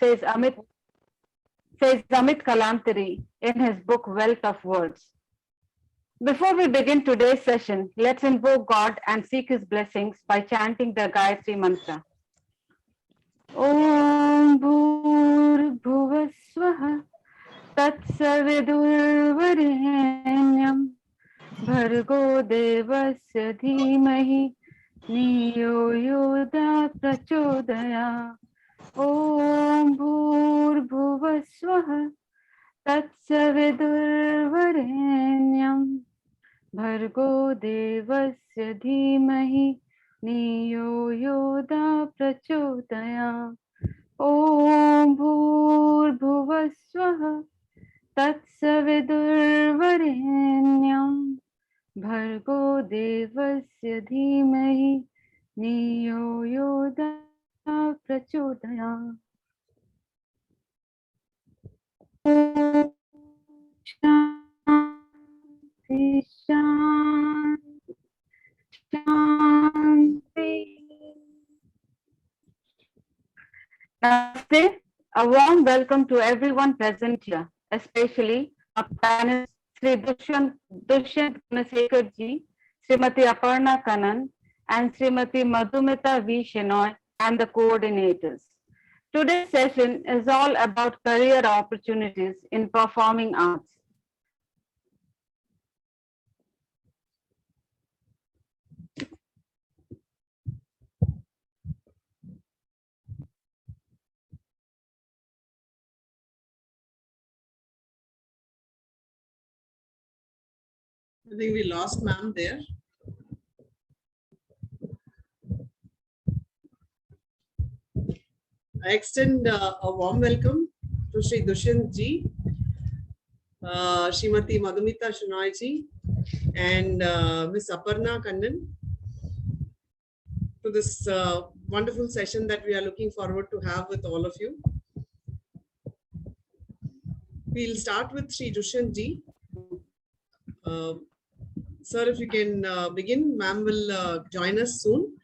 says Amit Kalantari in his book Wealth of Words. Before we begin today's session, let's invoke God and seek his blessings by chanting the Gayatri Mantra. Om Bhur Bhuvaswaha Tatsavidurvarenyam Bhargo Devasya Dhimahi Niyo Yoda Prachodaya. Om Bhur Bhuvaswaha Tatsavidurvarenyam Bhargo Devasya Dhimahi Niyo Yoda Prachodaya. Om Bhur Bhuvaswaha Tatsavidurvarenyam Bhargo Devasya Dhimahi Niyo Yoda Prachodaya. Shanti, Shanti, Shanti. Namaste. A warm welcome to everyone present here, especially our panelists Sri Dushyant Gunasekar-ji, Srimati Aparna Kannan, and Srimati Madhumita V. Shenoy, and the coordinators. Today's session is all about career opportunities in performing arts. I think we lost ma'am there. I extend a warm welcome to Sri Dushyant ji, Srimati Madhumita Shenoy ji, and Miss Aparna Kannan to this wonderful session that we are looking forward to have with all of you. We'll start with Sri Dushyant ji. Sir, if you can begin, ma'am will join us soon,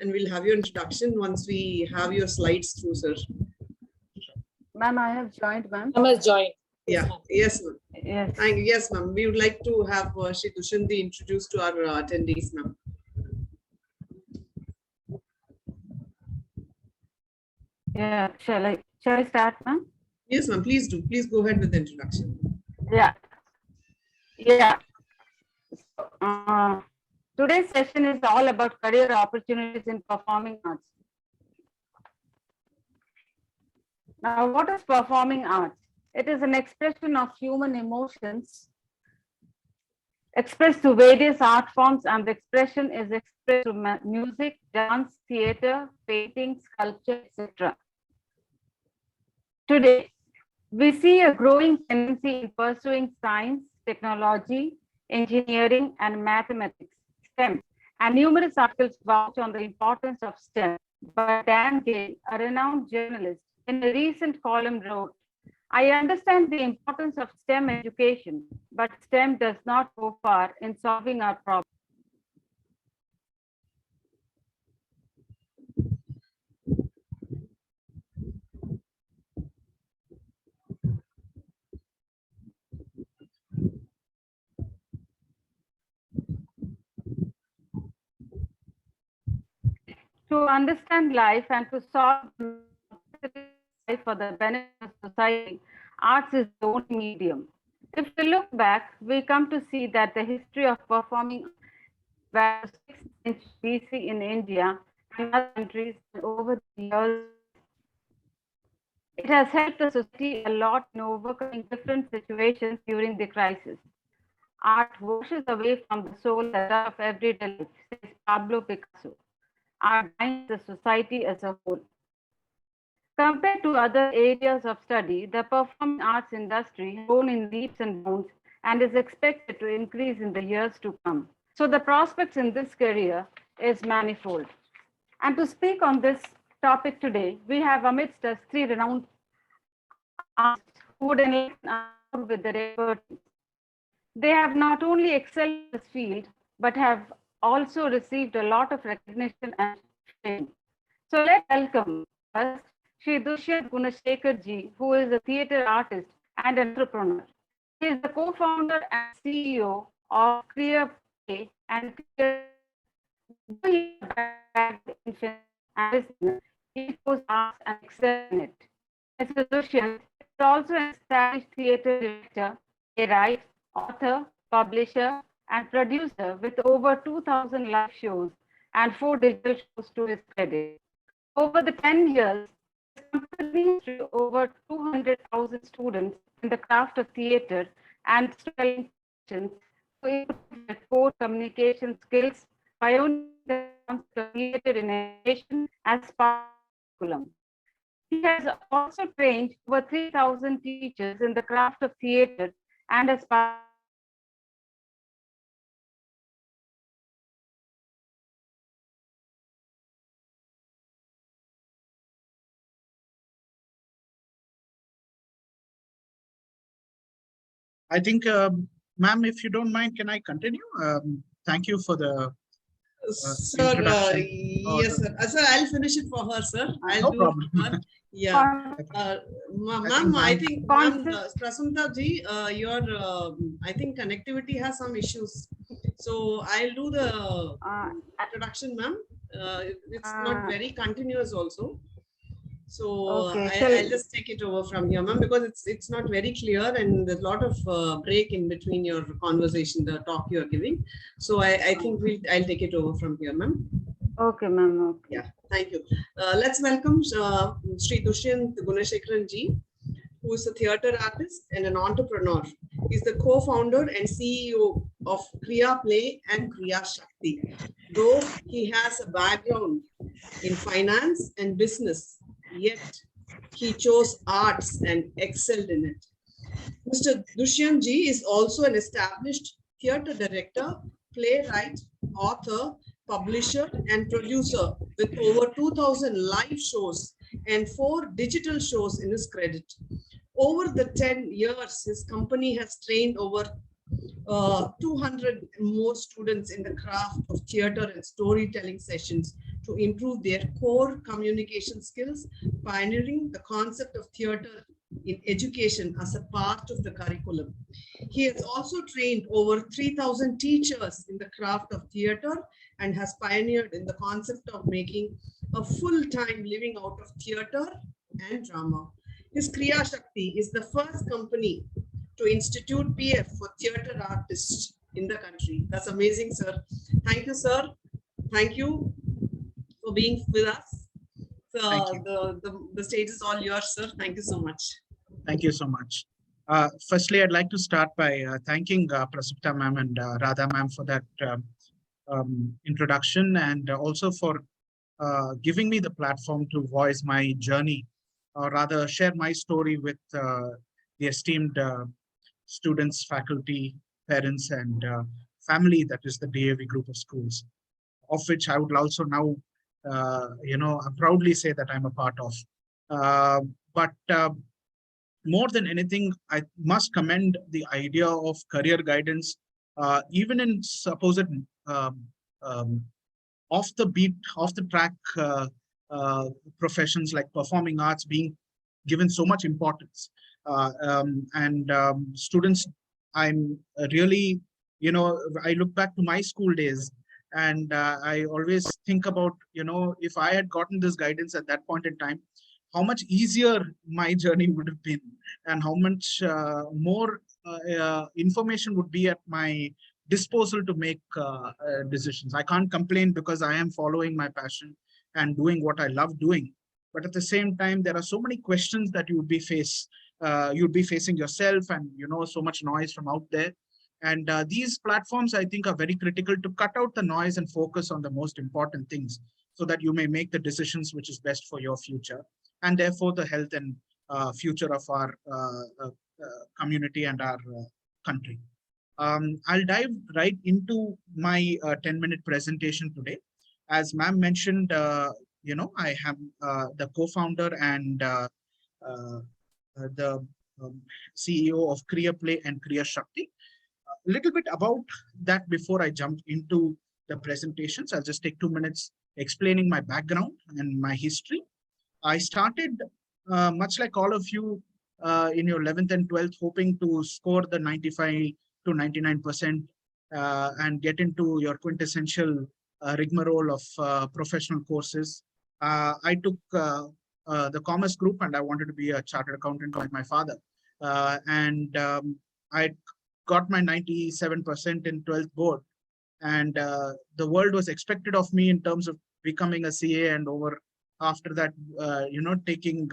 and we'll have your introduction once we have your slides through, sir. Ma'am, I have joined, ma'am. Ma'am has joined. Yeah, yes, ma'am. Yes. Thank you. Yes, ma'am. We would like to have Shri Dushyant introduced to our attendees, ma'am. Yeah, shall I start, ma'am? Yes, ma'am. Please do. Please go ahead with the introduction. Yeah. Today's session is all about career opportunities in performing arts. Now, what is performing arts? It is an expression of human emotions expressed through various art forms, and the expression is expressed through music, dance, theater, painting, sculpture, etc. Today, we see a growing tendency in pursuing science, technology, engineering, and mathematics, STEM, and numerous articles vouch on the importance of STEM. But Dan Gale, a renowned journalist, in a recent column wrote, I understand the importance of STEM education, but STEM does not go far in solving our problems. To understand life and to solve life for the benefit of society, arts is the only medium. If we look back, we come to see that the history of performing arts was 6th century BC in India and other countries, and over the years, it has helped the society a lot in overcoming different situations during the crisis. Art washes away from the soul the dust of everyday life, says Pablo Picasso. Art binds the society as a whole. Compared to other areas of study, the performing arts industry has grown in leaps and bounds and is expected to increase in the years to come. So the prospects in this career is manifold. And to speak on this topic today, we have amidst us three renowned artists who would enlighten us with their expertise. They have not only excelled in this field, but have also received a lot of recognition and fame. So let's welcome first Sri Dushyant Gunashekhar who is a theatre artist and an entrepreneur. He is the co-founder and CEO of Clear Play and Clear Shakti. Though he has a background in film and business, he chose arts and excelled in it. Mr. Dushyant is also an established theatre director, playwright, author, publisher, and producer with over 2,000 live shows and 4 digital shows to his credit. Over the 10 years, his company has trained over 200,000 students in the craft of theatre and storytelling professions to improve their core communication skills, pioneering the concept of theatre in education as part of the curriculum. He has also trained over 3,000 teachers in the craft of theatre and has participated in numerous international competitions and national competitions. He is the founder and CEO of Clear Play and Clear Shakti. I think, ma'am, if you don't mind, can I continue? Thank you for the Sir, introduction. yes, sir. Sir, I'll finish it for her, sir. I'll No do problem. it for her. Yeah. Ma'am, I ma'am, think, ma'am, Prasamta ji, your, I think connectivity has some issues. So I'll do the introduction, ma'am. It's not very continuous also. So I'll just take it over from here, ma'am, because it's not very clear and there's a lot of break in between your conversation, the talk you're giving. So I think I'll take it over from here, ma'am. Okay, ma'am. Okay. Yeah, thank you. Let's welcome Sri Dushyant Gunashekhar who is a theatre artist and an entrepreneur. He's the co-founder and CEO of Kriya Play and Kriya Shakti. Though he has a background in finance and business, yet he chose arts and excelled in it. Mr. Dushyant Ji is also an established theatre director, playwright, author, publisher, and producer with over 2,000 live shows and 4 digital shows in his credit. Over the 10 years, his company has trained over 200 more students in the craft of theatre and storytelling sessions to improve their core communication skills, pioneering the concept of theatre in education as a part of the curriculum. He has also trained over 3,000 teachers in the craft of theatre and has pioneered in the concept of making a full-time living out of theatre and drama. His Kriya Shakti is the first company to institute PF for theatre artists in the country. That's amazing, sir. Thank you, sir. Thank you for being with us. The stage is all yours, sir. Thank you so much. Thank you so much. Firstly, I'd like to start by thanking Prasupta ma'am and Radha ma'am for that introduction, and also for giving me the platform to voice my journey, or rather share my story with the esteemed students, faculty, parents, and family that is the D.A.V group of schools, of which I would also now, proudly say that I'm a part of. But more than anything, I must commend the idea of career guidance, even in supposed off the beat, off the track professions like performing arts being given so much importance. Students, I'm really, I look back to my school days, and I always think about, if I had gotten this guidance at that point in time, how much easier my journey would have been, and how much more information would be at my disposal to make decisions. I can't complain because I am following my passion and doing what I love doing. But at the same time, there are so many questions that you would be facing yourself, and so much noise from out there. And these platforms, I think, are very critical to cut out the noise and focus on the most important things, so that you may make the decisions which is best for your future, and therefore the health and future of our community and our country. I'll dive right into my 10-minute presentation today. As ma'am mentioned, I am the co-founder and the CEO of Kriya Play and Kriya Shakti. A little bit about that before I jump into the presentations. I'll just take 2 minutes explaining my background and my history. I started much like all of you in your 11th and 12th, hoping to score the 95 to 99% and get into your quintessential rigmarole of professional courses. I took the commerce group and I wanted to be a chartered accountant like my father. And I got my 97% in 12th board, and the world was expected of me in terms of becoming a CA, and over after that, taking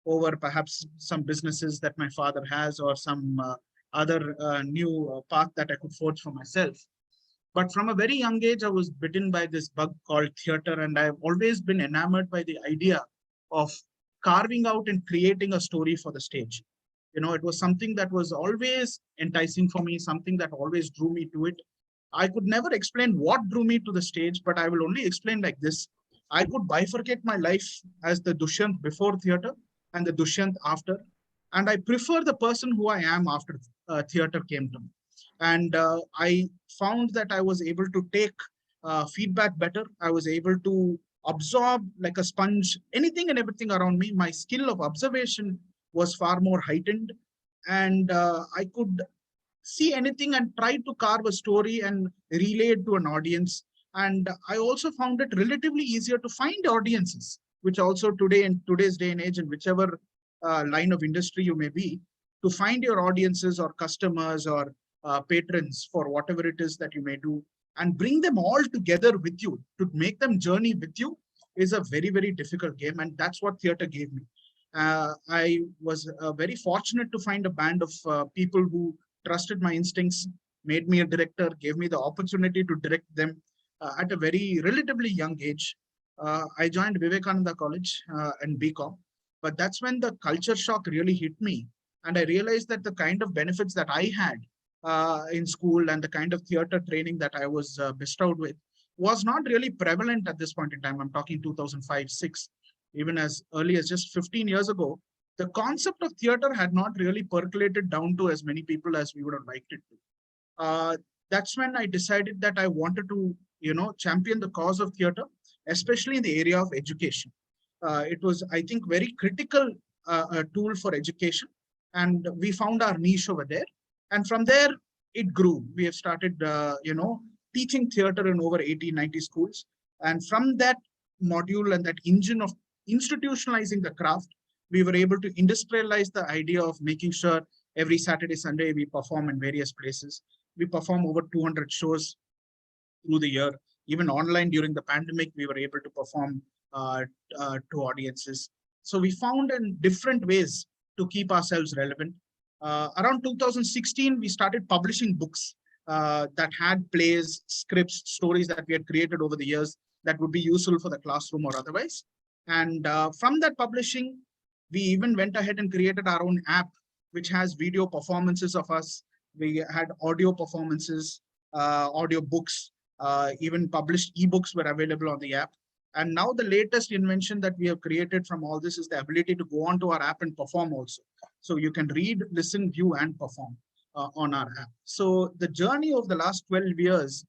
over perhaps some businesses that my father has, or some other new path that I could forge for myself. But from a very young age, I was bitten by this bug called theater, and I've always been enamored by the idea of carving out and creating a story for the stage. It was something that was always enticing for me, something that always drew me to it. I could never explain what drew me to the stage, but I will only explain like this. I could bifurcate my life as the Dushyant before theater and the Dushyant after. And I prefer the person who I am after theater came to me. And I found that I was able to take feedback better. I was able to absorb like a sponge anything and everything around me. My skill of observation was far more heightened. And I could see anything and try to carve a story and relay it to an audience. And I also found it relatively easier to find audiences, which also today, in today's day and age, in whichever line of industry you may be, to find your audiences or customers or patrons for whatever it is that you may do, and bring them all together with you to make them journey with you, is a very, very difficult game. And that's what theater gave me. I was very fortunate to find a band of people who trusted my instincts, made me a director, gave me the opportunity to direct them at a very relatively young age. I joined Vivekananda College in BCom, but that's when the culture shock really hit me. And I realized that the kind of benefits that I had in school and the kind of theater training that I was bestowed with was not really prevalent at this point in time. I'm talking 2005, 6, even as early as just 15 years ago. The concept of theater had not really percolated down to as many people as we would have liked it to. That's when I decided that I wanted to, champion the cause of theater, especially in the area of education. It was, I think, very critical a tool for education, and we found our niche over there. And from there, it grew. We have started, teaching theater in over 80, 90 schools. And from that module and that engine of institutionalizing the craft, we were able to industrialize the idea of making sure every Saturday, Sunday, we perform in various places. We perform over 200 shows through the year. Even online during the pandemic, we were able to perform to audiences. So we found in different ways to keep ourselves relevant. Around 2016, we started publishing books that had plays, scripts, stories that we had created over the years that would be useful for the classroom or otherwise. And from that publishing, we even went ahead and created our own app, which has video performances of us. We had audio performances, audio books, even published ebooks were available on the app. And now the latest invention that we have created from all this is the ability to go onto our app and perform also. So you can read, listen, view, and perform on our app. So the journey of the last 12 years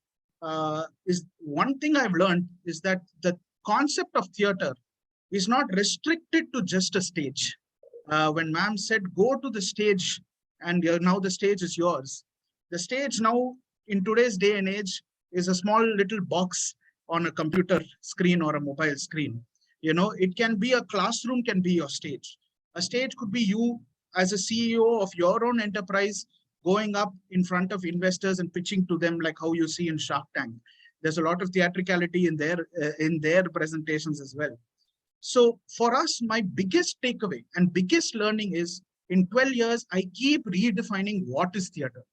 is one thing I've learned is that the concept of theater is not restricted to just a stage. When ma'am said, go to the stage and now the stage is yours. The stage now in today's day and age is a small little box on a computer screen or a mobile screen. It can be a classroom, can be your stage. A stage could be you as a CEO of your own enterprise going up in front of investors and pitching to them like how you see in Shark Tank. There's a lot of theatricality in their presentations as well. So for us, my biggest takeaway and biggest learning is in 12 years, I keep redefining what is theater,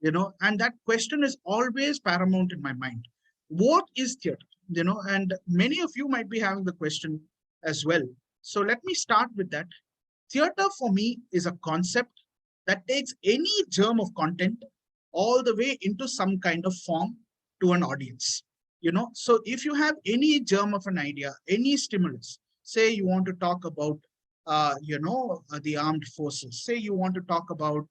and that question is always paramount in my mind. What is theater? And many of you might be having the question as well. So let me start with that. Theater for me is a concept that takes any germ of content all the way into some kind of form to an audience. So if you have any germ of an idea, any stimulus, say you want to talk about, the armed forces, say you want to talk about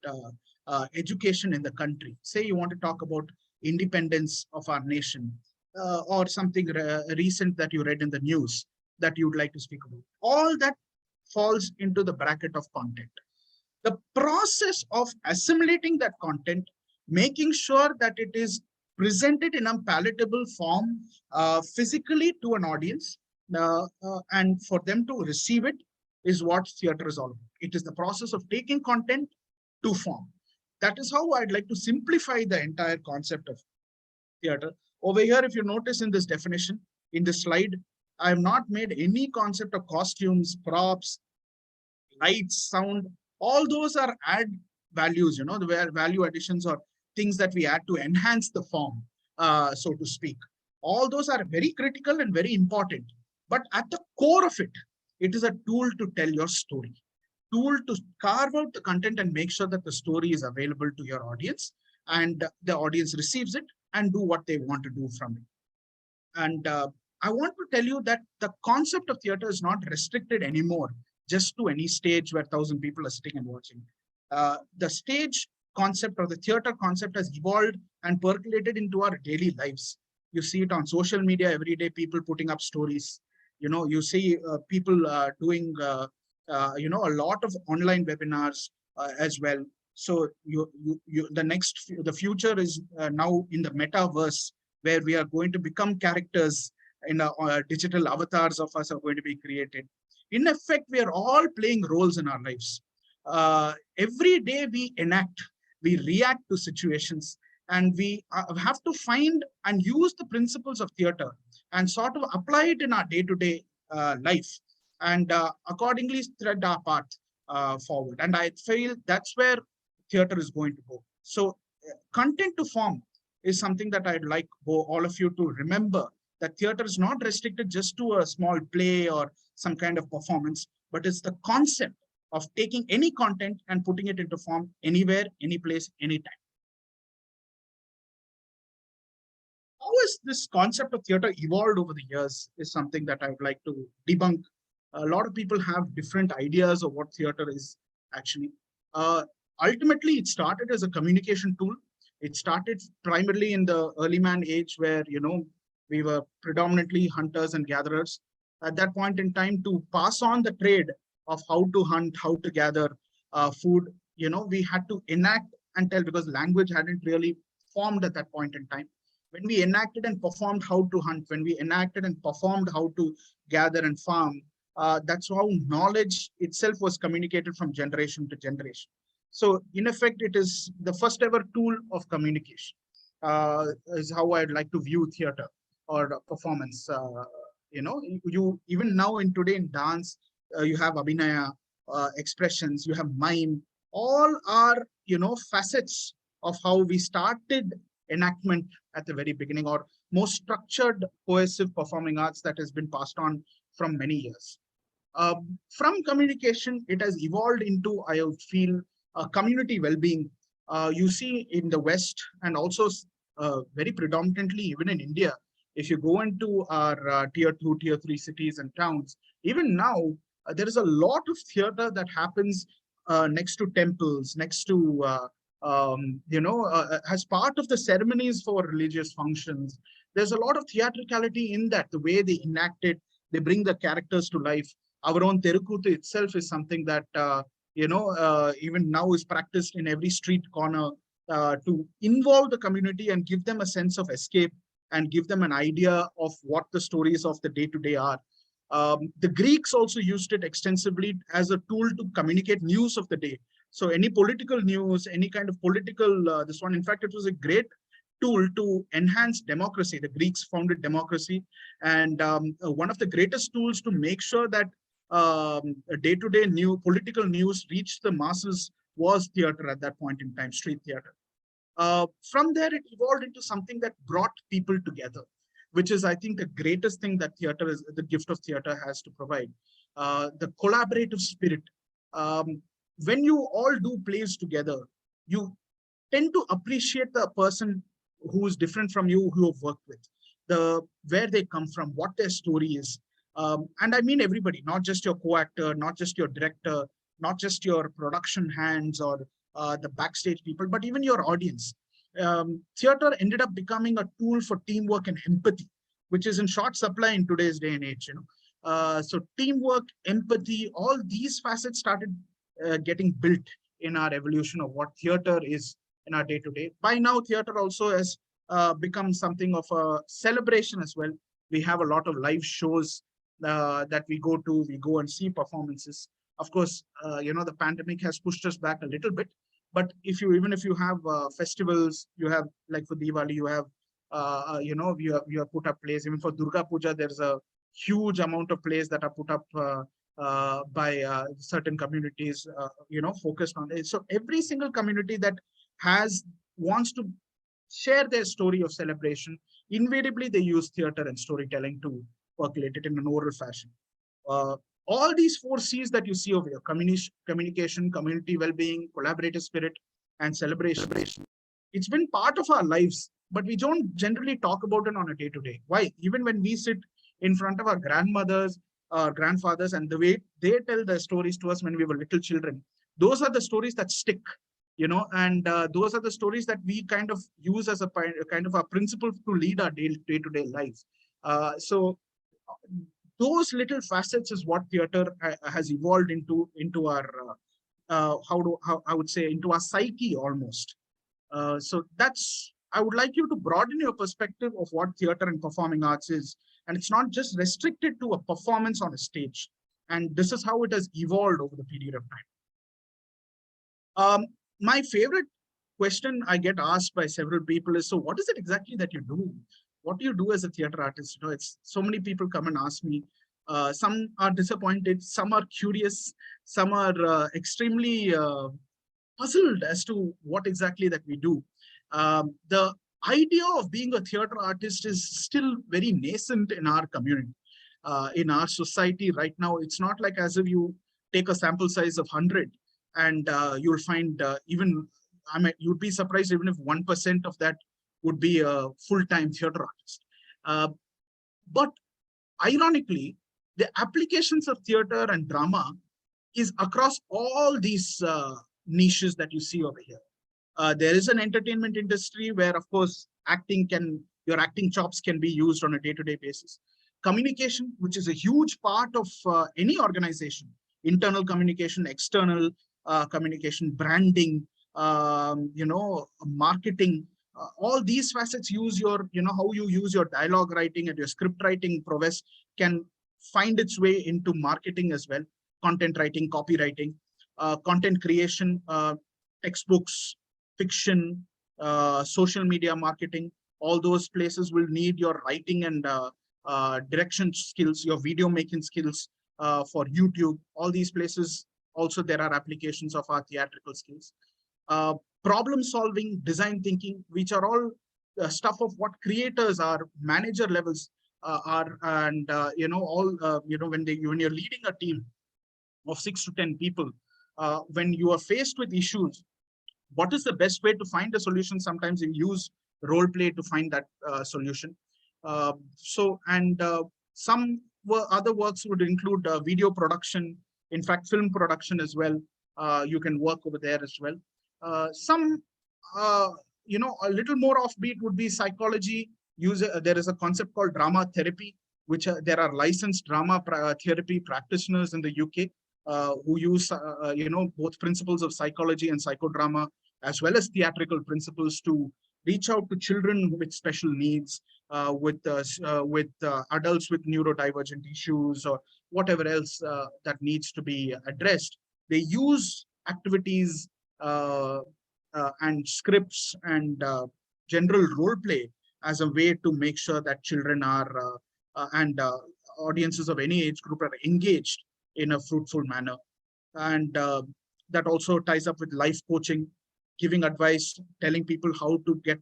education in the country, say you want to talk about independence of our nation, or something recent that you read in the news that you'd like to speak about. All that falls into the bracket of content. The process of assimilating that content, making sure that it is presented in a palatable form physically to an audience, and for them to receive it, is what theater is all about. It is the process of taking content to form. That is how I'd like to simplify the entire concept of theater. Over here, if you notice in this definition, in this slide, I have not made any concept of costumes, props, lights, sound. All those are add values, the value additions or things that we add to enhance the form, so to speak. All those are very critical and very important. But at the core of it, it is a tool to tell your story, tool to carve out the content and make sure that the story is available to your audience and the audience receives it and do what they want to do from it. And I want to tell you that the concept of theater is not restricted anymore just to any stage where 1,000 people are sitting and watching. The stage concept or the theater concept has evolved and percolated into our daily lives. You see it on social media every day, people putting up stories. You see people doing, a lot of online webinars as well. So the future is now in the metaverse, where we are going to become characters in digital avatars of us are going to be created. In effect, we are all playing roles in our lives. Every day we enact, we react to situations, and we have to find and use the principles of theater and sort of apply it in our day-to-day life, and accordingly thread our path forward. And I feel that's where theater is going to go. So content to form is something that I'd like all of you to remember, that theater is not restricted just to a small play or some kind of performance, but it's the concept of taking any content and putting it into form anywhere, any place, anytime. How has this concept of theater evolved over the years is something that I would like to debunk. A lot of people have different ideas of what theater is actually. Ultimately, it started as a communication tool. It started primarily in the early man age where, we were predominantly hunters and gatherers. At that point in time, to pass on the trade of how to hunt, how to gather food, we had to enact and tell, because language hadn't really formed at that point in time. When we enacted and performed how to hunt, when we enacted and performed how to gather and farm, that's how knowledge itself was communicated from generation to generation. So in effect, it is the first ever tool of communication, is how I'd like to view theater or performance. You even now in today in dance, you have abhinaya, expressions, you have mime, all are, facets of how we started enactment at the very beginning, or more structured, cohesive performing arts that has been passed on from many years. From communication, it has evolved into, I feel, community well-being. You see in the West, and also very predominantly even in India, if you go into our tier 2, tier 3 cities and towns, even now, there is a lot of theater that happens next to temples, next to, as part of the ceremonies for religious functions. There's a lot of theatricality in that, the way they enact it, they bring the characters to life. Our own Terukuthu itself is something that, even now is practiced in every street corner to involve the community and give them a sense of escape and give them an idea of what the stories of the day-to-day are. The Greeks also used it extensively as a tool to communicate news of the day. So any political news, any kind of political, this one, in fact, it was a great tool to enhance democracy. The Greeks founded democracy. And one of the greatest tools to make sure that day-to-day political news reached the masses was theater at that point in time, street theater. From there, it evolved into something that brought people together, which is, I think, the greatest thing that theater is, the gift of theater has to provide. The collaborative spirit. When you all do plays together, you tend to appreciate the person who is different from you, who you've worked with, where they come from, what their story is. And I mean everybody, not just your co-actor, not just your director, not just your production hands or the backstage people, but even your audience. Theater ended up becoming a tool for teamwork and empathy, which is in short supply in today's day and age. So teamwork, empathy, all these facets started getting built in our evolution of what theater is in our day to day. By now, theater also has become something of a celebration as well. We have a lot of live shows that we go to. We go and see performances. Of course, the pandemic has pushed us back a little bit. But even if you have festivals, you have like for Diwali, you have you have put up plays. Even for Durga Puja, there's a huge amount of plays that are put up by certain communities, focused on it. So every single community that has wants to share their story of celebration, invariably they use theater and storytelling to percolate it in an oral fashion. Uh, all these four C's that you see over here, communication, community well-being, collaborative spirit, and celebration, it's been part of our lives, but we don't generally talk about it on a day-to-day. Why? Even when we sit in front of our grandmothers, grandfathers, and the way they tell their stories to us when we were little children, those are the stories that stick, and those are the stories that we kind of use as a kind of a principle to lead our day-to-day lives. So those little facets is what theater has evolved into our how I would say into our psyche almost. So that's I would like you to broaden your perspective of what theater and performing arts is, and it's not just restricted to a performance on a stage. And this is how it has evolved over the period of time. My favorite question I get asked by several people is, so what is it exactly that you do? What do you do as a theater artist? It's so many people come and ask me. Some are disappointed, some are curious, some are extremely puzzled as to what exactly that we do. The idea of being a theater artist is still very nascent in our community, in our society right now. It's not like as if you take a sample size of 100 and you'll find you'd be surprised even if 1% of that would be a full-time theater artist. But ironically, the applications of theater and drama is across all these niches that you see over here. There is an entertainment industry where, of course, your acting chops can be used on a day-to-day basis. Communication, which is a huge part of any organization, internal communication, external communication, branding, marketing, all these facets use how you use your dialogue writing and your script writing prowess can find its way into marketing as well, content writing, copywriting, content creation, textbooks, fiction, social media marketing. All those places will need your writing and direction skills, your video making skills for YouTube. All these places also there are applications of our theatrical skills. Problem solving, design thinking, which are all stuff of what creators are, manager levels are, and when you're leading a team of 6 to 10 people, when you are faced with issues, what is the best way to find a solution? Sometimes you use role play to find that solution. Some other works would include video production, in fact, film production as well. You can work over there as well. A little more offbeat would be psychology. There is a concept called drama therapy, which there are licensed drama therapy practitioners in the UK who use both principles of psychology and psychodrama as well as theatrical principles to reach out to children with special needs, with adults with neurodivergent issues or whatever else that needs to be addressed. They use activities and scripts and general role play as a way to make sure that children are and audiences of any age group are engaged in a fruitful manner. And that also ties up with life coaching, giving advice, telling people how to get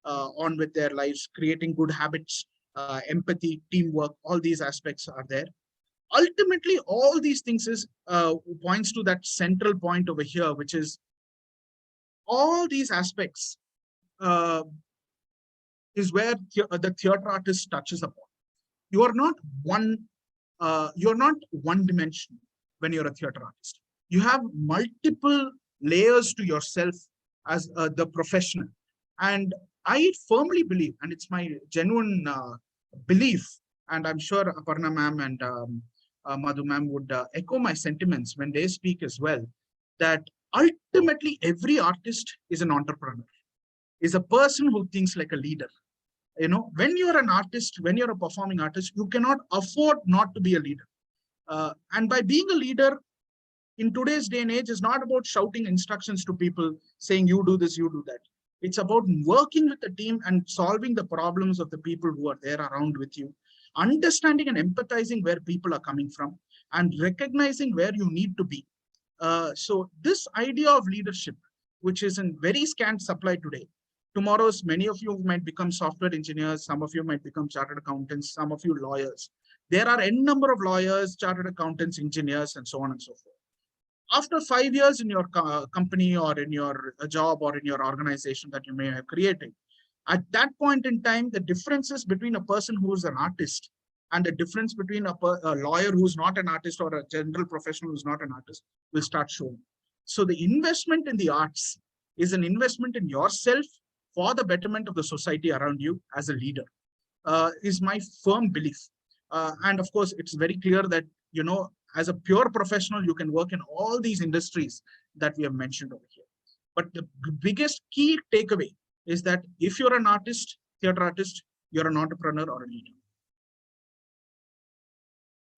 on with their lives, creating good habits, empathy, teamwork, all these aspects are there. Ultimately, all these things points to that central point over here, which is all these aspects is where the theater artist touches upon. You are not one dimension when you're a theater artist. You have multiple layers to yourself as the professional. And I firmly believe, and it's my genuine belief, And I'm sure Aparna ma'am and Madhu ma'am would echo my sentiments when they speak as well, that ultimately every artist is an entrepreneur, is a person who thinks like a leader. When you're an artist, when you're a performing artist, you cannot afford not to be a leader. And by being a leader in today's day and age is not about shouting instructions to people saying, you do this, you do that. It's about working with the team and solving the problems of the people who are there around with you, understanding and empathizing where people are coming from, and recognizing where you need to be. So this idea of leadership, which is in very scant supply today, tomorrow's many of you might become software engineers, some of you might become chartered accountants, some of you lawyers. There are n number of lawyers, chartered accountants, engineers, and so on and so forth. After 5 years in your company or in your job or in your organization that you may have created, at that point in time, the differences between a person who is an artist and the difference between a lawyer who's not an artist or a general professional who's not an artist will start showing. So the investment in the arts is an investment in yourself for the betterment of the society around you as a leader, is my firm belief. And of course, it's very clear that, as a pure professional, you can work in all these industries that we have mentioned over here. But the biggest key takeaway is that if you're an artist, theater artist, you're an entrepreneur or a leader.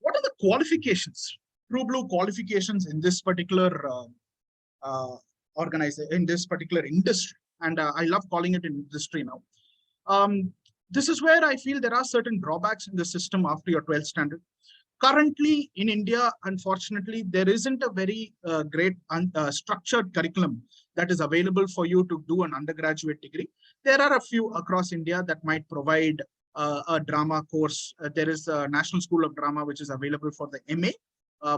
What are the qualifications, true blue qualifications in this particular organization, in this particular industry? And I love calling it an industry now. This is where I feel there are certain drawbacks in the system after your 12th standard. Currently in India, unfortunately, there isn't a very great structured curriculum that is available for you to do an undergraduate degree. There are a few across India that might provide a drama course. There is a National School of Drama, which is available for the MA,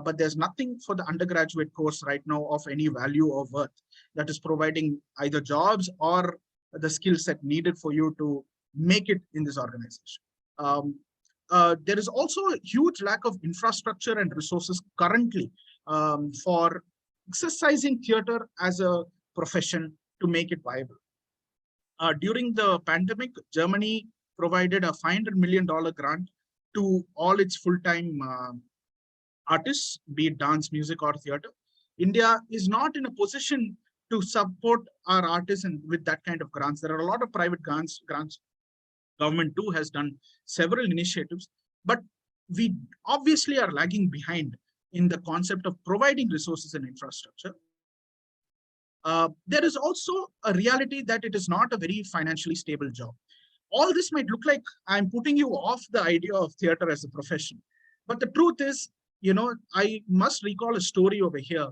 but there's nothing for the undergraduate course right now of any value or worth that is providing either jobs or the skill set needed for you to make it in this organization. There is also a huge lack of infrastructure and resources currently for exercising theater as a profession to make it viable. During the pandemic, Germany provided a $500 million grant to all its full-time artists, be it dance, music, or theater. India is not in a position to support our artists and with that kind of grants. There are a lot of private grants. Government too has done several initiatives, but we obviously are lagging behind in the concept of providing resources and infrastructure. There is also a reality that it is not a very financially stable job. All this might look like I'm putting you off the idea of theater as a profession, but the truth is, I must recall a story over here.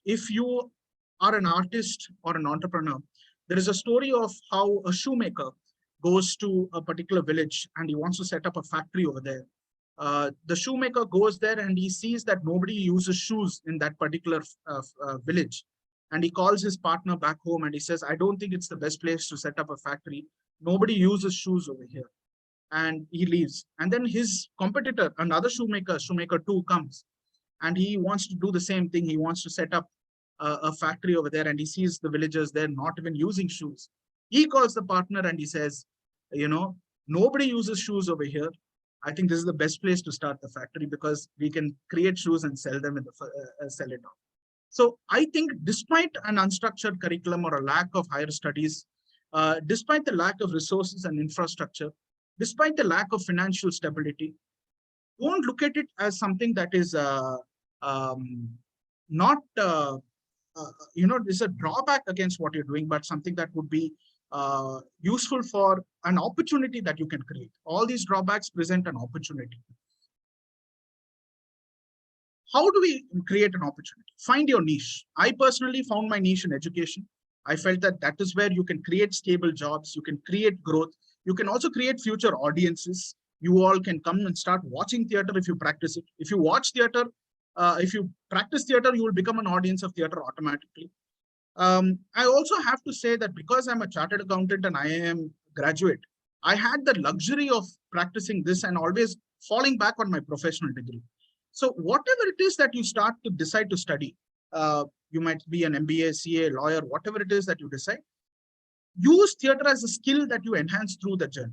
If you are an artist or an entrepreneur, there is a story of how a shoemaker goes to a particular village and he wants to set up a factory over there. The shoemaker goes there and he sees that nobody uses shoes in that particular village. And he calls his partner back home and he says, I don't think it's the best place to set up a factory. Nobody uses shoes over here. And he leaves. And then his competitor, another shoemaker 2, comes and he wants to do the same thing. He wants to set up a factory over there and he sees the villagers there not even using shoes. He calls the partner and he says, nobody uses shoes over here. I think this is the best place to start the factory because we can create shoes and sell them and sell it off. So I think despite an unstructured curriculum or a lack of higher studies, despite the lack of resources and infrastructure, despite the lack of financial stability, don't look at it as something that is not, is a drawback against what you're doing, but something that would be useful for an opportunity that you can create. All these drawbacks present an opportunity. How do we create an opportunity? Find your niche. I personally found my niche in education. I felt that that is where you can create stable jobs, you can create growth, you can also create future audiences. You all can come and start watching theater if you practice it. If you watch theater, if you practice theater, you will become an audience of theater automatically. I also have to say that because I'm a chartered accountant and IIM graduate, I had the luxury of practicing this and always falling back on my professional degree. So whatever it is that you start to decide to study, you might be an MBA, CA, lawyer, whatever it is that you decide, use theater as a skill that you enhance through the journey.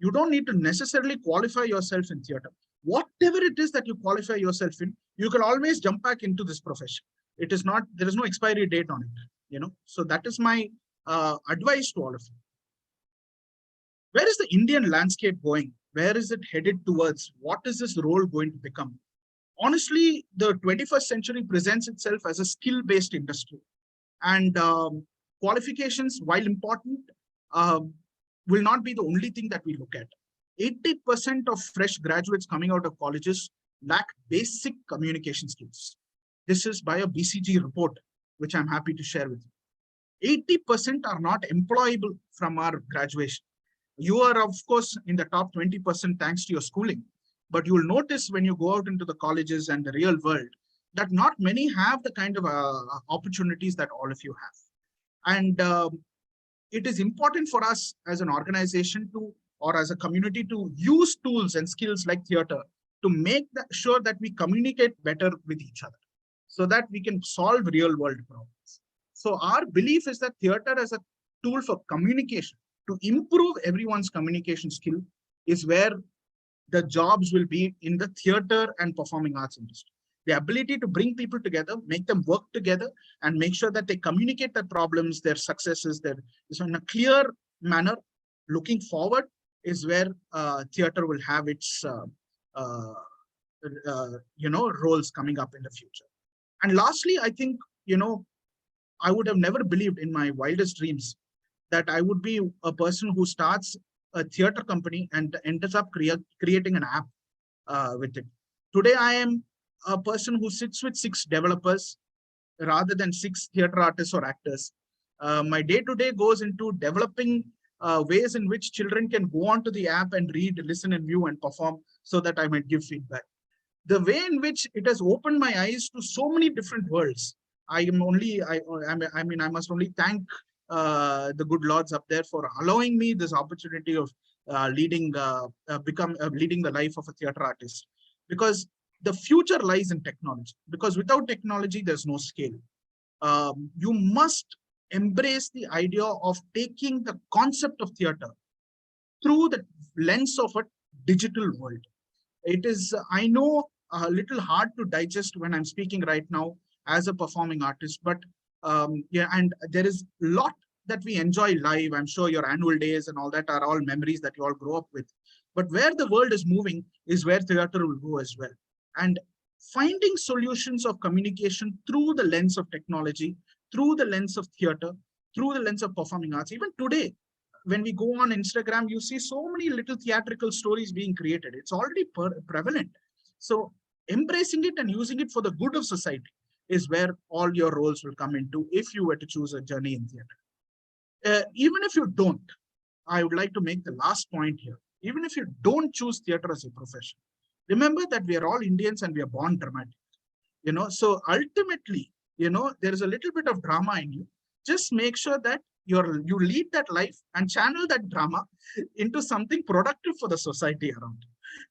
You don't need to necessarily qualify yourself in theater. Whatever it is that you qualify yourself in, you can always jump back into this profession. It is not, there is no expiry date on it, you know. So that is my advice to all of you. Where is the Indian landscape going? Where is it headed towards? What is this role going to become? Honestly, the 21st century presents itself as a skill-based industry. And qualifications, while important, um, will not be the only thing that we look at. 80% of fresh graduates coming out of colleges lack basic communication skills. This is by a BCG report, which I'm happy to share with you. 80% are not employable from our graduation. You are, of course, in the top 20% thanks to your schooling. But you will notice when you go out into the colleges and the real world that not many have the kind of opportunities that all of you have. And it is important for us as an organization to, or as a community, to use tools and skills like theater to make sure that we communicate better with each other so that we can solve real world problems. So our belief is that theater as a tool for communication, to improve everyone's communication skill, is where the jobs will be in the theater and performing arts industry. The ability to bring people together, make them work together, and make sure that they communicate their problems, their successes, so in a clear manner, looking forward, is where theater will have its roles coming up in the future. And lastly, I think, I would have never believed in my wildest dreams that I would be a person who starts a theater company and ends up creating an app with it. Today, I am a person who sits with 6 developers rather than 6 theater artists or actors. My day-to-day goes into developing ways in which children can go onto the app and read, listen, and view and perform so that I might give feedback. The way in which it has opened my eyes to so many different worlds. I must only thank the good lords up there for allowing me this opportunity of leading the life of a theater artist, because the future lies in technology. Because without technology, there's no scale. You must embrace the idea of taking the concept of theater through the lens of a digital world. It is, I know, a little hard to digest when I'm speaking right now as a performing artist, but yeah, and there is a lot that we enjoy live. I'm sure your annual days and all that are all memories that you all grow up with. But where the world is moving is where theater will go as well. And finding solutions of communication through the lens of technology, through the lens of theater, through the lens of performing arts. Even today, when we go on Instagram, you see so many little theatrical stories being created. It's already prevalent. So embracing it and using it for the good of society is where all your roles will come into if you were to choose a journey in theater. Even if you don't, I would like to make the last point here. Even if you don't choose theater as a profession, remember that we are all Indians and we are born dramatic. So ultimately, there is a little bit of drama in you. Just make sure that you lead that life and channel that drama into something productive for the society around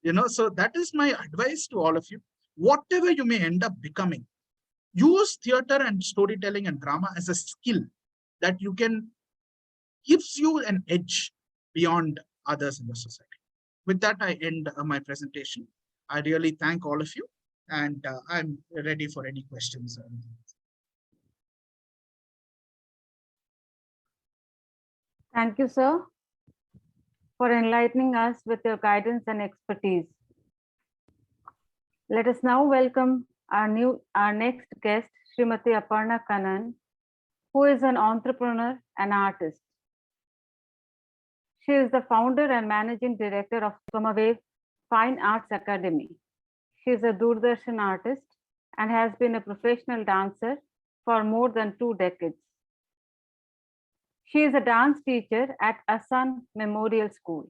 you. So that is my advice to all of you. Whatever you may end up becoming, use theater and storytelling and drama as a skill that you can gives you an edge beyond others in the society. With that, I end my presentation. I really thank all of you, and I'm ready for any questions. Thank you, sir, for enlightening us with your guidance and expertise. Let us now welcome our next guest, Srimati Aparna Kannan, who is an entrepreneur and artist. She is the founder and managing director of D.A.V Fine Arts Academy. She is a Doordarshan artist and has been a professional dancer for more than 2 decades. She is a dance teacher at Asan Memorial School.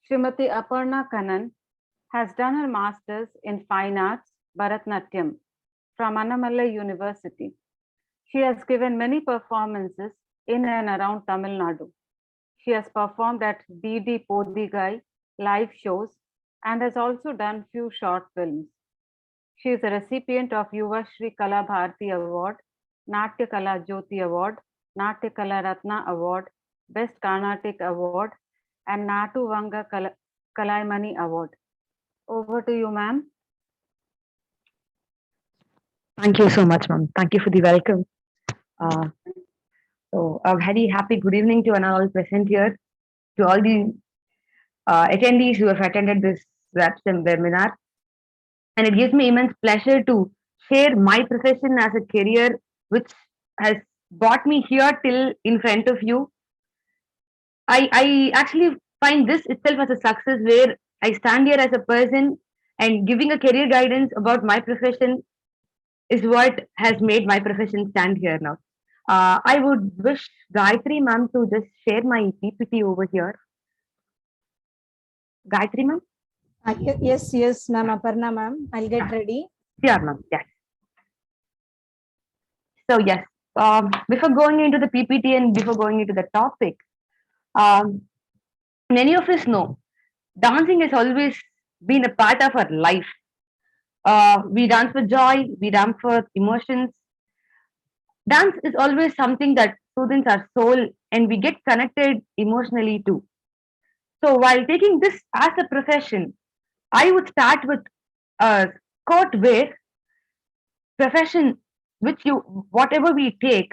Srimati Aparna Kannan has done her master's in fine arts, Bharatnatyam, from Annamalai University. She has given many performances in and around Tamil Nadu. She has performed at D.D. Podigai live shows and has also done few short films. She is a recipient of Yuva Shri Kala Bharati Award, Natya Kala Jyoti Award, Natya Kala Ratna Award, Best Carnatic Award, and Natu Vanga Kalaimani Award. Over to you, ma'am. Thank you so much, ma'am. Thank you for the welcome. Uh, so, a very happy good evening to all present here, to all the attendees who have attended this WebStem webinar. And it gives me immense pleasure to share my profession as a career, which has brought me here till in front of you. I actually find this itself as a success where I stand here as a person and giving a career guidance about my profession is what has made my profession stand here now. I would wish Gayatri ma'am to just share my PPT over here. Gayatri ma'am? Yes, ma'am. Aparna ma'am. I'll get ready. Yeah, ma'am. Yes. So, yes, before going into the PPT and before going into the topic, um, many of us know dancing has always been a part of our life. We dance for joy, we dance for emotions. Dance is always something that soothes our soul and we get connected emotionally too. So, while taking this as a profession, I would start with a quote where profession, which you, whatever we take,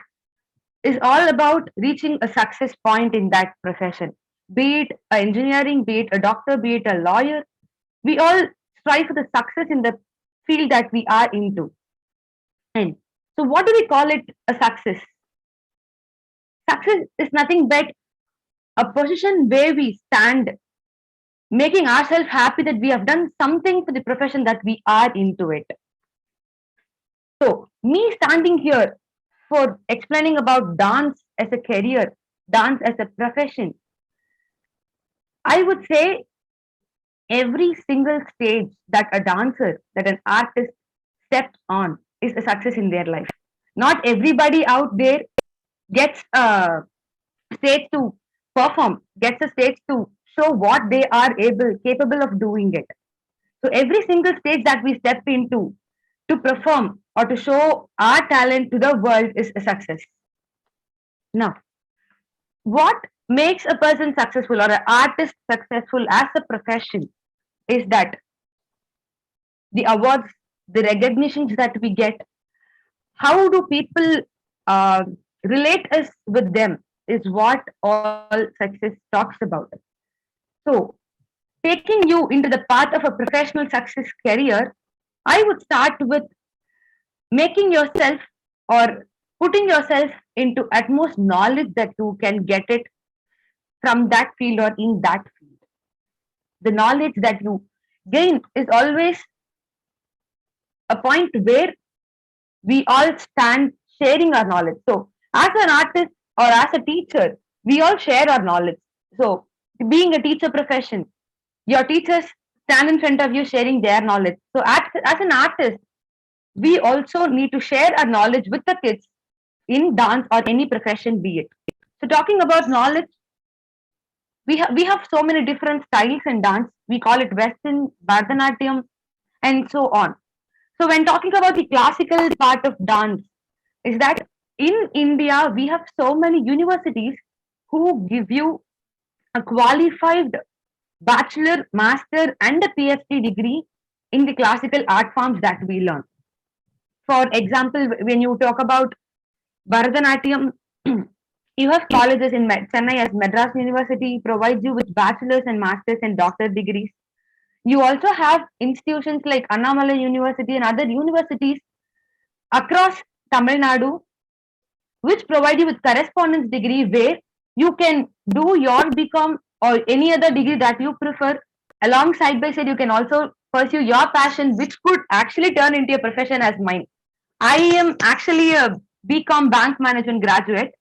is all about reaching a success point in that profession. Be it a engineering, be it a doctor, be it a lawyer, we all strive for the success in the field that we are into. And so, what do we call it a success? Success is nothing but a position where we stand, making ourselves happy that we have done something for the profession that we are into it. So, me standing here for explaining about dance as a career, dance as a profession, I would say every single stage that a dancer, that an artist steps on is a success in their life. Not everybody out there gets a stage to perform, gets a stage to show what they are capable of doing it. So every single stage that we step into to perform or to show our talent to the world is a success. Now, what makes a person successful or an artist successful as a profession is that the awards, the recognitions that we get, how do people uh, relate us with them is what all success talks about. So, taking you into the path of a professional success career, I would start with making yourself or putting yourself into utmost knowledge that you can get it from that field or in that field. The knowledge that you gain is always a point where we all stand sharing our knowledge. So, as an artist or as a teacher, we all share our knowledge. So, being a teacher profession, your teachers stand in front of you sharing their knowledge. So, as an artist, we also need to share our knowledge with the kids in dance or any profession be it. So, talking about knowledge, we have so many different styles in dance. We call it Western, Bharatanatyam, and so on. So, when talking about the classical part of dance, is that in India we have so many universities who give you a qualified bachelor, master, and a PhD degree in the classical art forms that we learn. For example, when you talk about Bharatanatyam, you have colleges in Chennai as Madras University provides you with bachelor's and master's and doctorate degrees. You also have institutions like Annamalai University and other universities across Tamil Nadu, which provide you with correspondence degree where you can do your BCom or any other degree that you prefer. Along side by side, you can also pursue your passion, which could actually turn into a profession as mine. I am actually a BCom bank management graduate.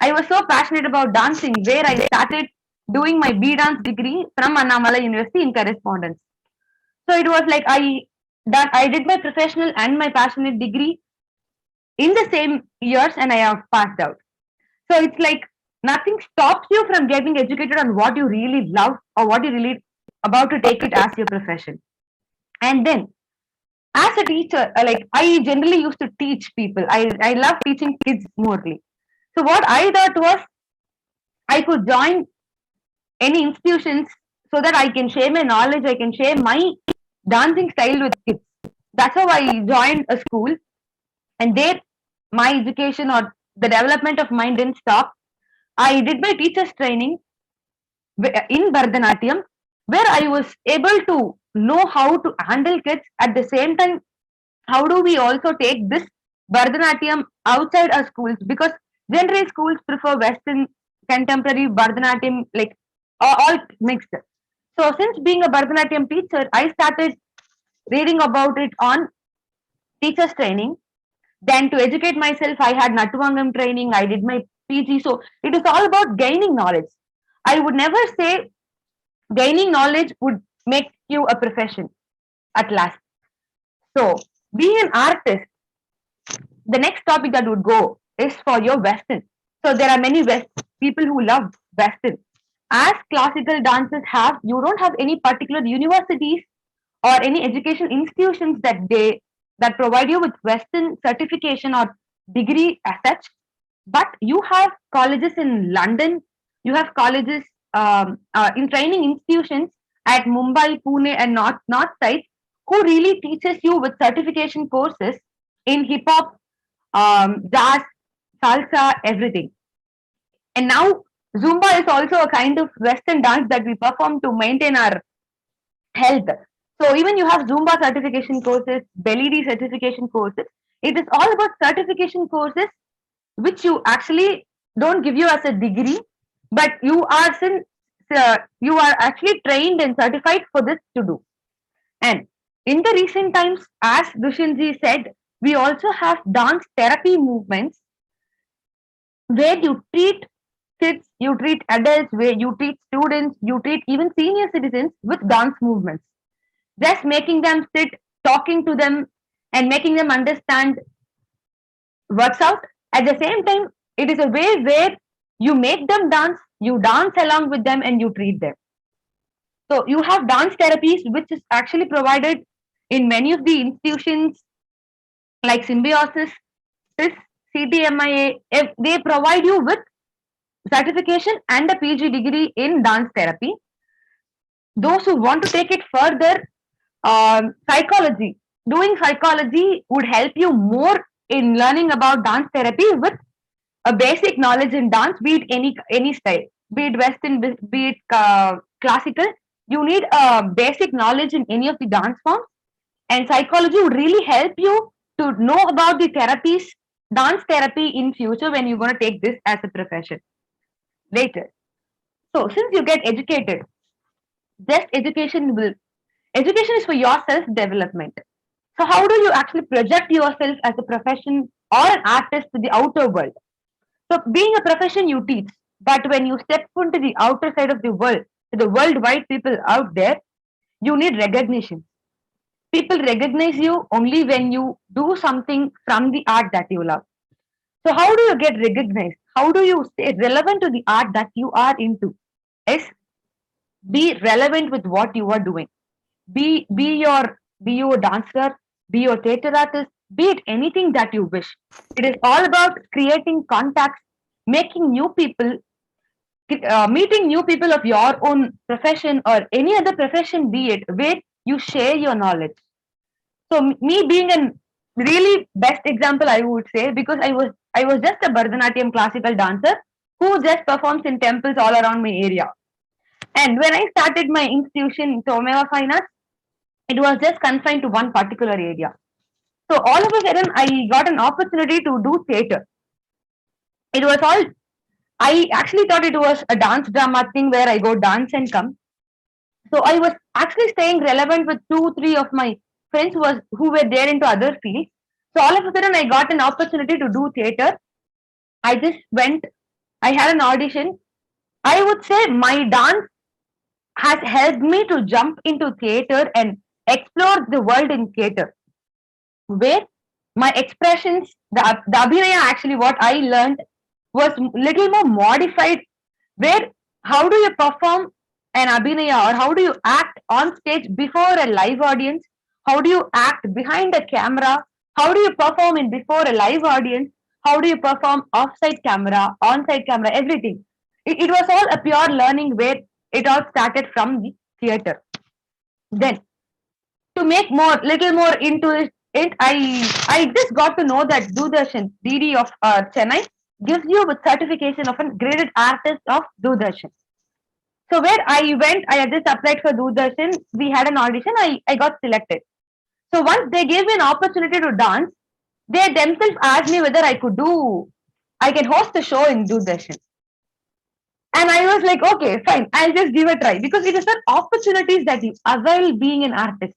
I was so passionate about dancing where I started doing my B dance degree from Annamalai University in correspondence. So it was like I did my professional and my passionate degree in the same years and I have passed out. So it's like nothing stops you from getting educated on what you really love or what you really about to take it as your profession. And then as a teacher, like I generally used to teach people. I love teaching kids morely. So what I thought was I could join any institutions so that I can share my knowledge, I can share my dancing style with kids. That's how I joined a school, and there my education or the development of mine didn't stop. I did my teacher's training in Bharatanatyam, where I was able to know how to handle kids. At the same time, how do we also take this Bharatanatyam outside our schools? Because generally schools prefer Western, contemporary, Bharatanatyam, like all mixed. So since being a Bharatanatyam teacher, I started reading about it on teachers training. Then to educate myself, I had Natuvangam training. I did my PG. So it is all about gaining knowledge. I would never say gaining knowledge would make you a profession at last. So being an artist, the next topic that would go is for your Western. So there are many people who love Western. As classical dancers have, you don't have any particular universities or any education institutions that provide you with Western certification or degree as such. But you have colleges in London, you have colleges in training institutions at Mumbai, Pune, and North Side who really teaches you with certification courses in hip hop, jazz, salsa, everything. And now Zumba is also a kind of Western dance that we perform to maintain our health. So even you have Zumba certification courses, belly D certification courses. It is all about certification courses which you actually don't give you as a degree, but you are actually trained and certified for this to do. And in the recent times, as Dushanji said, we also have dance therapy movements where you treat kids, you treat adults, where you treat students, you treat even senior citizens with dance movements. Just making them sit, talking to them, and making them understand works out. At the same time, it is a way where you make them dance, you dance along with them, and you treat them. So you have dance therapies, which is actually provided in many of the institutions like Symbiosis, CIS, CTMIA. They provide you with certification and a PG degree in dance therapy. Those who want to take it further, psychology. Doing psychology would help you more in learning about dance therapy with a basic knowledge in dance, be it any style, be it Western, be it classical. You need a basic knowledge in any of the dance forms, and psychology would really help you to know about the therapies, dance therapy in future when you're going to take this as a profession later. So since you get educated, just education is for your self development. So how do you actually project yourself as a profession or an artist to the outer world? So being a profession, you teach, but when you step into the outer side of the world, to the worldwide people out there, you need recognition. People recognize you only when you do something from the art that you love. So how do you get recognized? How do you stay relevant to the art that you are into? Is be relevant with what you are doing. Be you a dancer, be you a theater artist, be it anything that you wish. It is all about creating contacts, making new people, meeting new people of your own profession or any other profession, be it where you share your knowledge. So me being a really best example, I would say, because I was just a Bharatanatyam classical dancer who just performs in temples all around my area. And when I started my institution, Someva Fine Arts, it was just confined to one particular area. So all of a sudden, I got an opportunity to do theater. It was all, I actually thought it was a dance drama thing where I go dance and come. So I was actually staying relevant with two, three of my friends who were there into other fields. So all of a sudden, I got an opportunity to do theater. I just went. I had an audition. I would say my dance has helped me to jump into theater and explore the world in theater, where my expressions, the abhinaya actually what I learned was little more modified, where how do you perform an abhinaya or how do you act on stage before a live audience? How do you act behind a camera? How do you perform in before a live audience? How do you perform offside camera, onside camera, everything? It was all a pure learning where it all started from the theater. Then to make more little more into it, I just got to know that Doordarshan DD of Chennai gives you with certification of a graded artist of Doordarshan. So where I went, I had just applied for Doordarshan. We had an audition. I got selected. So once they gave me an opportunity to dance, they themselves asked me whether I can host a show in Doordarshan. And I was like, okay, fine, I'll just give a try because it is the opportunities that you avail being an artist.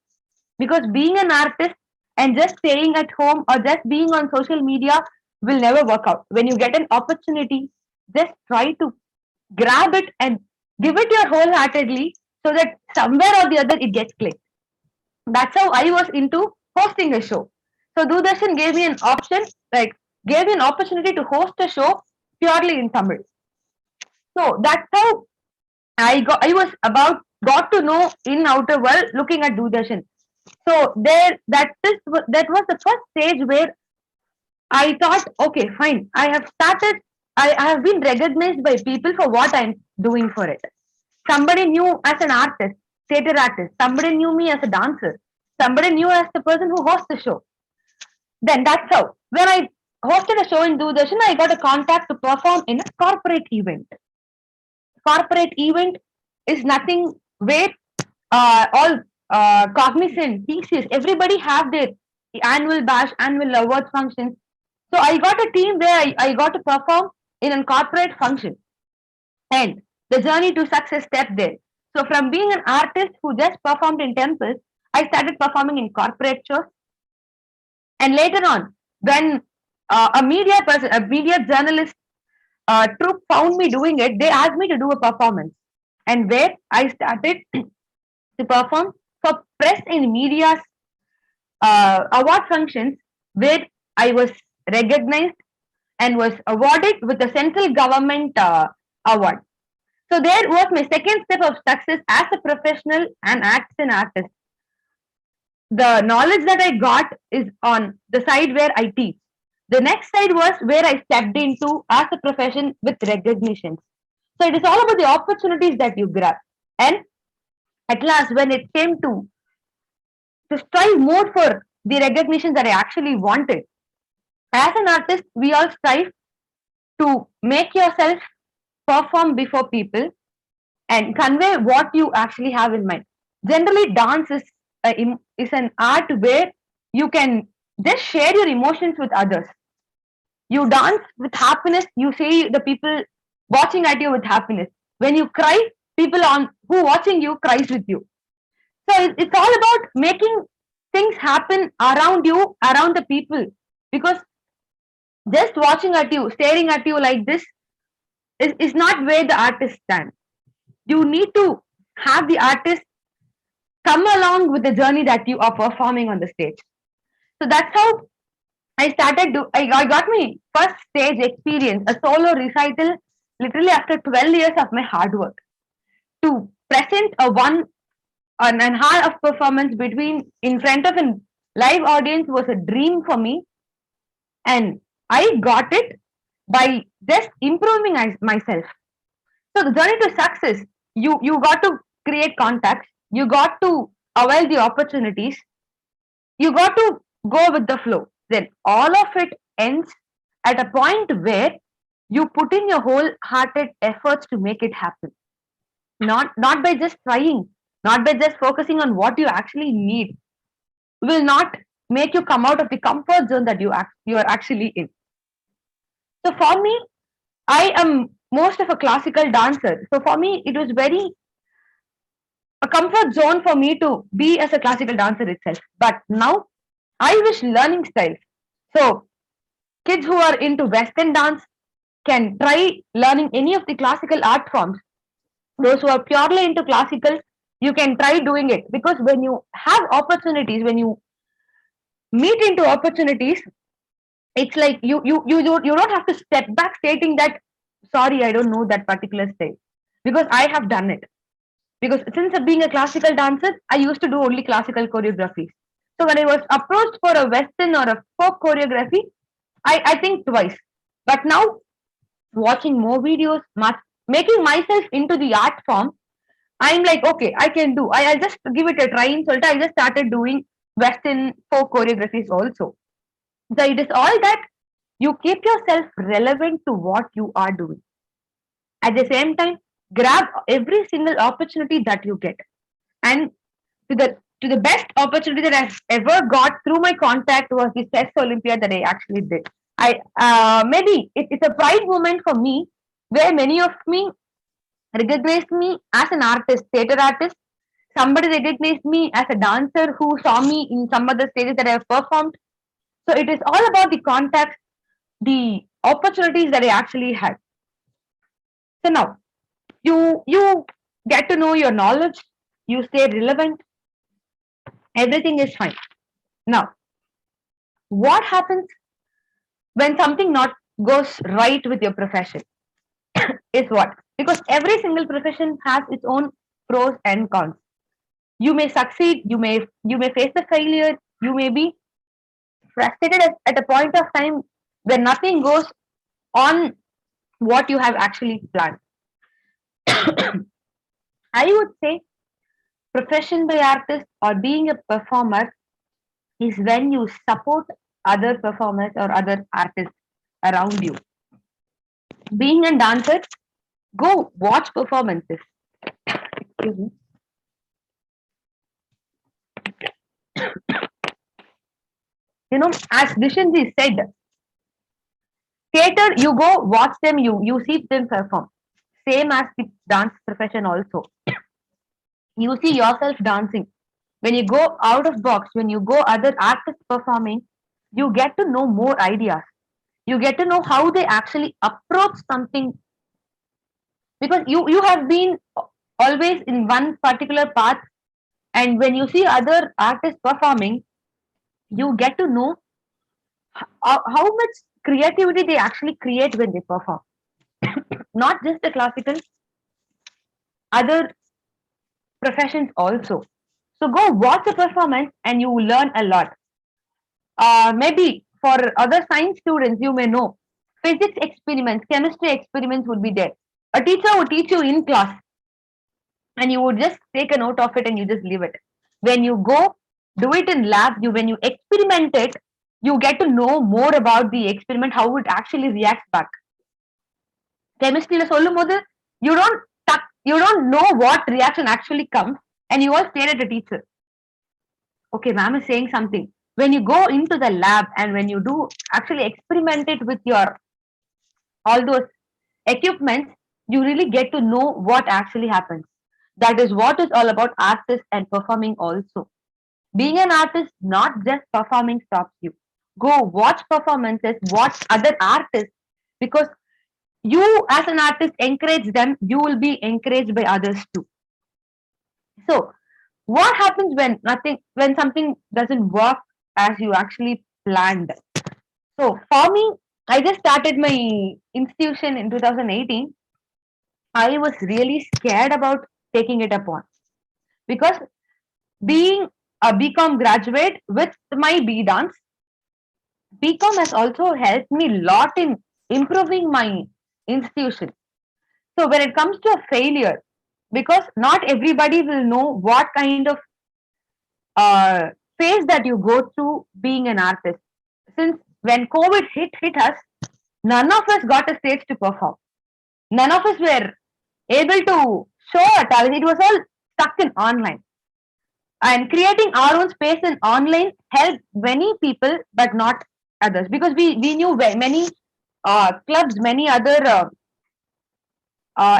Because being an artist and just staying at home or just being on social media will never work out. When you get an opportunity, just try to grab it and give it your wholeheartedly so that somewhere or the other it gets clicked. That's how I was into hosting a show. So Doordarshan gave me an option, like gave me an opportunity to host a show purely in Tamil. So that's how I was about got to know in outer world looking at Doordarshan. So that was the first stage where I thought, okay, fine. I have been recognized by people for what I'm doing for it. Somebody knew as an artist, theater artist. Somebody knew me as a dancer. Somebody knew as the person who hosts the show. Then that's how. When I hosted a show in Doordarshan, I got a contact to perform in a corporate event. Corporate event is nothing where all cognizant, TCS, everybody have their annual bash, annual awards functions. So I got a team where I got to perform in a corporate function and the journey to success step there. So from being an artist who just performed in temples, I started performing in corporate shows. And later on, when a media journalist troupe found me doing it, they asked me to do a performance. And where I started to perform for press and media's award functions where I was recognized and was awarded with the central government award. So there was my second step of success as a professional and as an artist. The knowledge that I got is on the side where I teach. The next side was where I stepped into as a profession with recognitions. So it is all about the opportunities that you grab. And at last, when it came to strive more for the recognition that I actually wanted. As an artist, we all strive to make yourself perform before people and convey what you actually have in mind. Generally, dance is an art where you can just share your emotions with others. You dance with happiness, you see the people watching at you with happiness. When you cry, people on who watching you cries with you. So it's all about making things happen around you, around the people. Because just watching at you, staring at you like this is not where the artist stands. You need to have the artist come along with the journey that you are performing on the stage. So that's how I got my first stage experience, a solo recital, literally after 12 years of my hard work. To present an hour of performance between in front of a live audience was a dream for me, and I got it by just improving myself. So the journey to success, you got to create contacts, you got to avail the opportunities, you got to go with the flow. Then all of it ends at a point where you put in your wholehearted efforts to make it happen. Not by just trying, not by just focusing on what you actually need, will not make you come out of the comfort zone that you are actually in. So for me, I am most of a classical dancer. So for me, it was very a comfort zone for me to be as a classical dancer itself. But now I wish learning styles. So kids who are into Western dance can try learning any of the classical art forms. Those who are purely into classical, you can try doing it because when you have opportunities, when you meet into opportunities, it's like you don't have to step back stating that sorry, I don't know that particular style because I have done it. Because since being a classical dancer, I used to do only classical choreographies. So when I was approached for a Western or a folk choreography, I think twice. But now watching more videos, making myself into the art form, I'm like, okay, I can do. I'll just give it a try. In Solta, I just started doing Western folk choreographies also. So it is all that you keep yourself relevant to what you are doing. At the same time, grab every single opportunity that you get. And to the best opportunity that I've ever got through my contact was the chess Olympiad that I actually did. I maybe it's a pride moment for me where many of me recognized me as an artist, theater artist. Somebody recognized me as a dancer who saw me in some other stages that I have performed. So it is all about the context, the opportunities that I actually had. So now you get to know your knowledge, you stay relevant, everything is fine. Now, what happens when something not goes right with your profession is what? Because every single profession has its own pros and cons. You may succeed, you may face the failure, you may be frustrated at a point of time where nothing goes on what you have actually planned. I would say profession by artist or being a performer is when you support other performers or other artists around you. Being a dancer, go watch performances. Excuse me. You know, as Dishanji said, theater, you go watch them, you see them perform. Same as the dance profession also. You see yourself dancing. When you go out of box, when you go other artists performing, you get to know more ideas. You get to know how they actually approach something because you have been always in one particular path, and when you see other artists performing, you get to know how much creativity they actually create when they perform. Not just the classical, other professions also. So go watch a performance and you will learn a lot. Maybe for other science students, you may know physics experiments, chemistry experiments would be there. A teacher would teach you in class and you would just take a note of it and you just leave it. When you go do it in lab, when you experiment it, you get to know more about the experiment, how it actually reacts back. Chemistry சொல்லும் போது you don't you don't know what reaction actually comes and you all stare at the teacher. Okay, ma'am is saying something. When you go into the lab and when you do actually experiment it with your all those equipments, you really get to know what actually happens. That is what is all about artists and performing also. Being an artist, not just performing stops you. Go watch performances, watch other artists because you as an artist encourage them, you will be encouraged by others too. So what happens when something doesn't work as you actually planned? So for me, I just started my institution in 2018. I was really scared about taking it upon because being a BCom graduate with my B dance, BCom has also helped me a lot in improving my institution. So when it comes to a failure, because not everybody will know what kind of uh, phase that you go through being an artist. Since when COVID hit us, none of us got a stage to perform. None of us were able to show our talent. It was all stuck in online. And creating our own space in online helped many people, but not others, because we knew many clubs, many other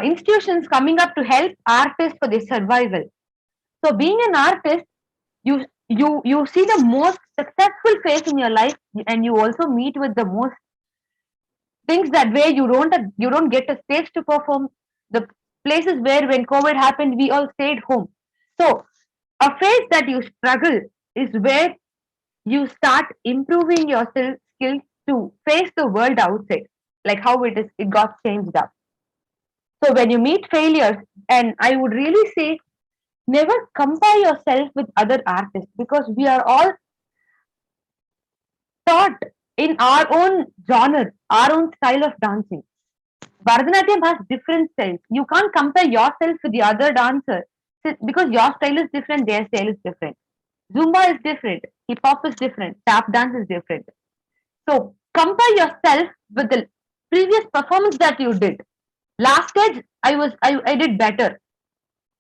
institutions coming up to help artists for their survival. So being an artist, you see the most successful phase in your life, and you also meet with the most things that way you don't get a stage to perform. The places where when COVID happened, we all stayed home. So a phase that you struggle is where you start improving your skills to face the world outside, like how it got changed up. So when you meet failures, and I would really say never compare yourself with other artists because we are all taught in our own genre, our own style of dancing. Bharatanatyam has different styles. You can't compare yourself with the other dancer because your style is different, their style is different. Zumba is different, hip hop is different, tap dance is different. So compare yourself with the previous performance that you did. Last stage, I did better.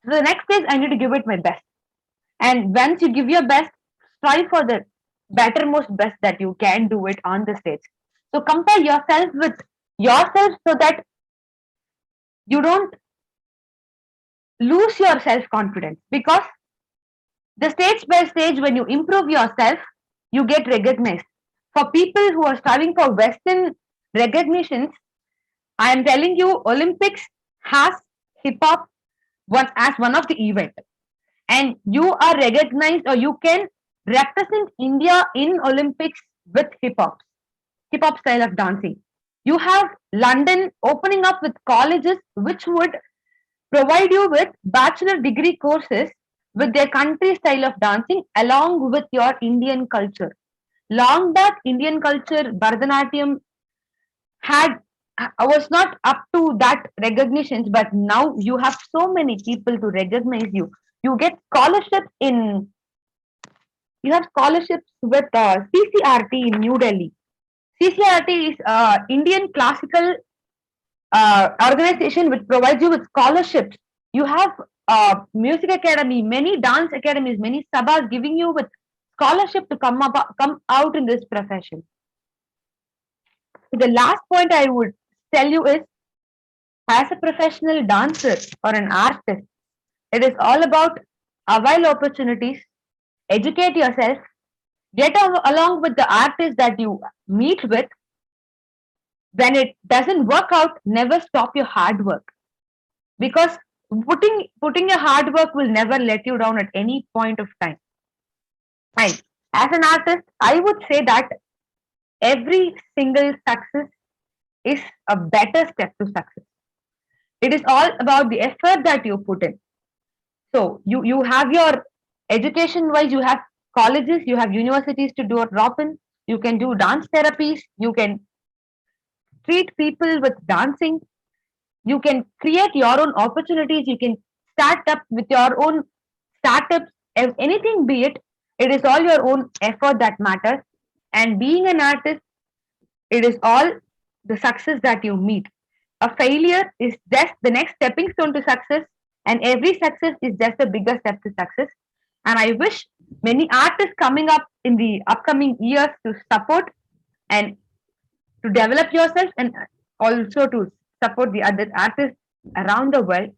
So the next stage, I need to give it my best. And once you give your best, strive for the bettermost best that you can do it on the stage. So compare yourself with yourself so that you don't lose your self confidence, because the stage by stage when you improve yourself you get recognized. For people who are striving for western recognitions, I am telling you, Olympics has hip hop one as one of the event, and you are recognized, or you can represent India in Olympics with hip hop style of dancing. You have London opening up with colleges which would provide you with bachelor degree courses with their country style of dancing along with your Indian culture. Long back, Indian culture, Bharatanatyam had was not up to that recognitions, but now you have so many people to recognize you. You get scholarships in you have scholarships with CCRT in New Delhi. CCRT is Indian classical organization which provides you with scholarships. You have music academy, many dance academies, many sabas giving you with scholarship to come out in this profession. So the last point I would tell you is, as a professional dancer or an artist, it is all about avail opportunities, educate yourself, along with the artists that you meet with. When it doesn't work out, never stop your hard work, because putting your hard work will never let you down at any point of time. And as an artist, I would say that every single success is a better step to success. It is all about the effort that you put in. So you have your education wise, you have colleges, you have universities to do a drop in. You can do dance therapies. You can treat people with dancing. You can create your own opportunities. You can start up with your own startups. Anything be it, it is all your own effort that matters. And being an artist, it is all the success that you meet. A failure is just the next stepping stone to success, and every success is just a bigger step to success. And I wish many artists coming up in the upcoming years to support and to develop yourself, and also to support the other artists around the world.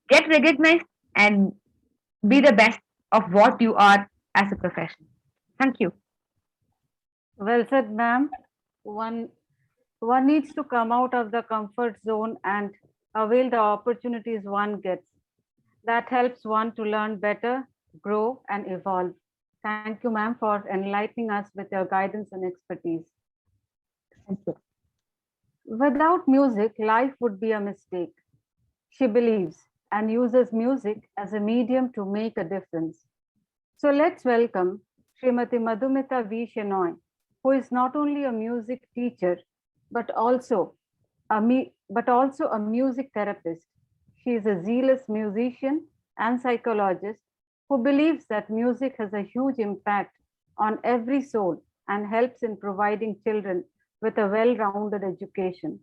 Get recognized and be the best of what you are as a profession. Thank you. Well said, ma'am. One needs to come out of the comfort zone and avail the opportunities one gets. That helps one to learn better, grow, and evolve. Thank you, ma'am, for enlightening us with your guidance and expertise. Thank you. Without music, life would be a mistake. She believes and uses music as a medium to make a difference. So let's welcome Srimati Madhumita V. Shenoy, who is not only a music teacher, but also a music therapist. She is a zealous musician and psychologist who believes that music has a huge impact on every soul and helps in providing children with a well-rounded education.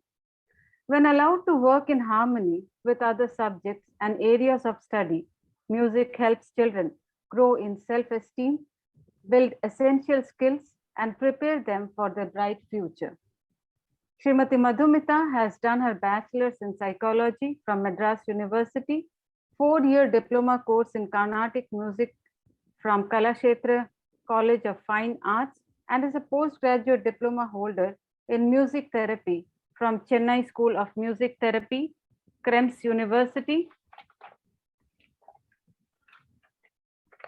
When allowed to work in harmony with other subjects and areas of study, music helps children grow in self-esteem, build essential skills, and prepare them for their bright future. Srimati Madhumita has done her bachelor's in psychology from Madras University, 4-year diploma course in Carnatic music from Kalakshetra College of Fine Arts, and is a postgraduate diploma holder in music therapy from Chennai School of Music Therapy, Krems University,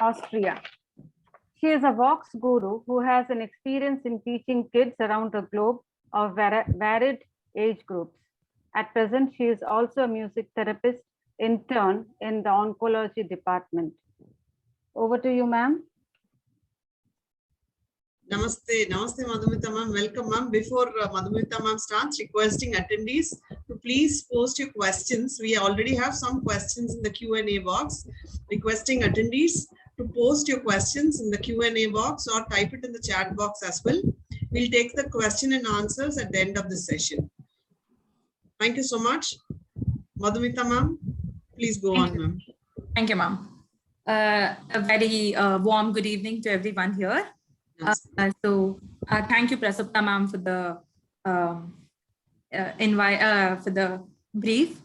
Austria. She is a Vox guru who has an experience in teaching kids around the globe of varied age groups. At present, she is also a music therapist intern in the oncology department. Over to you, ma'am. Namaste, Namaste Madhumita ma'am. Welcome ma'am. Before Madhumita ma'am starts, requesting attendees to please post your questions. We already have some questions in the Q&A box, requesting attendees to post your questions in the Q&A box or type it in the chat box as well. We'll take the question and answers at the end of the session. Thank you so much. Madhumita ma'am, please go on, ma'am. Thank you, ma'am. A very warm good evening to everyone here. Yes. Thank you, Prasupta ma'am, for the invite for the brief.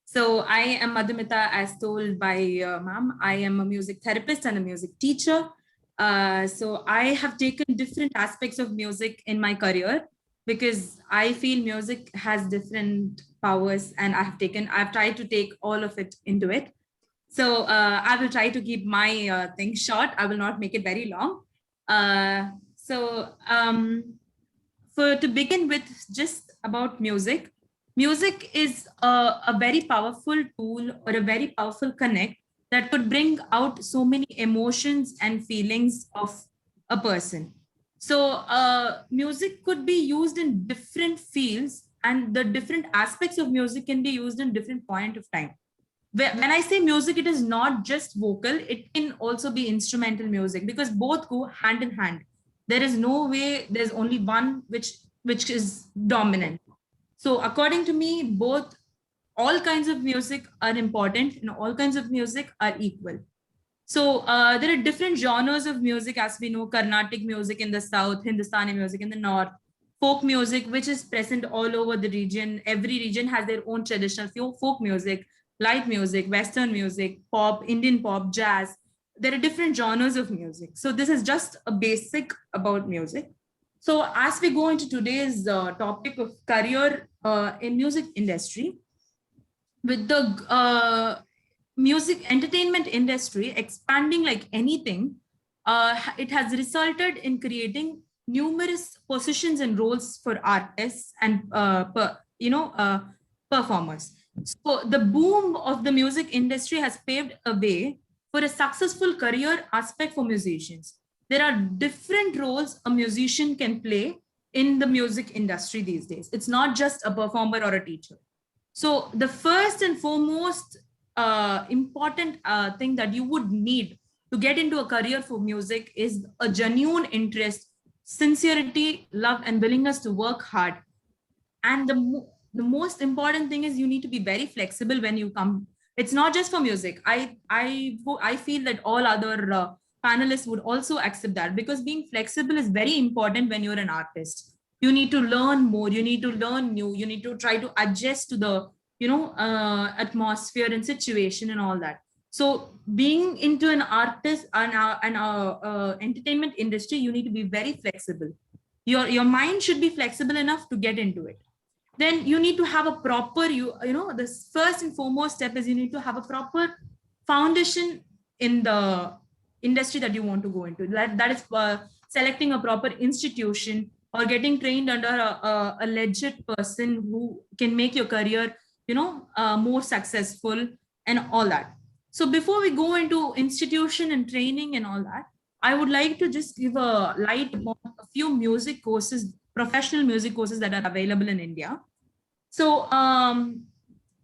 So I am Madhumita, as told by ma'am. I am a music therapist and a music teacher. So I have taken different aspects of music in my career because I feel music has different powers, and I've tried to take all of it into it. So I will try to keep my thing short. I will not make it very long. To begin with, just about music. Music is a very powerful tool or a very powerful connect that could bring out so many emotions and feelings of a person. So music could be used in different fields, and the different aspects of music can be used in different point of time. When I say music, it is not just vocal, it can also be instrumental music, because both go hand in hand. There is no way there's only one which is dominant. So according to me, all kinds of music are important and all kinds of music are equal. So there are different genres of music, as we know: Carnatic music in the south, Hindustani music in the north, folk music, which is present all over the region. Every region has their own traditional folk music, light music, Western music, pop, Indian pop, jazz. There are different genres of music. So this is just a basic about music. So as we go into today's topic of career in music industry, with the music entertainment industry expanding like anything, it has resulted in creating numerous positions and roles for artists and performers. So the boom of the music industry has paved a way for a successful career aspect for musicians. There are different roles a musician can play in the music industry these days. It's not just a performer or a teacher. So the first and foremost important thing that you would need to get into a career for music is a genuine interest, sincerity, love, and willingness to work hard. And the most important thing is you need to be very flexible when you come. It's not just for music. I feel that all other panelists would also accept that, because being flexible is very important when you're an artist. You need to learn more. You need to learn new. You need to try to adjust to the atmosphere and situation and all that. So being into an artist and entertainment industry, you need to be very flexible. Your mind should be flexible enough to get into it. Then you need to have a proper, the first and foremost step is you need to have a proper foundation in the industry that you want to go into. That is selecting a proper institution or getting trained under a legit person who can make your career, more successful and all that. So before we go into institution and training and all that, I would like to just give a light on a few music courses, professional music courses that are available in India. So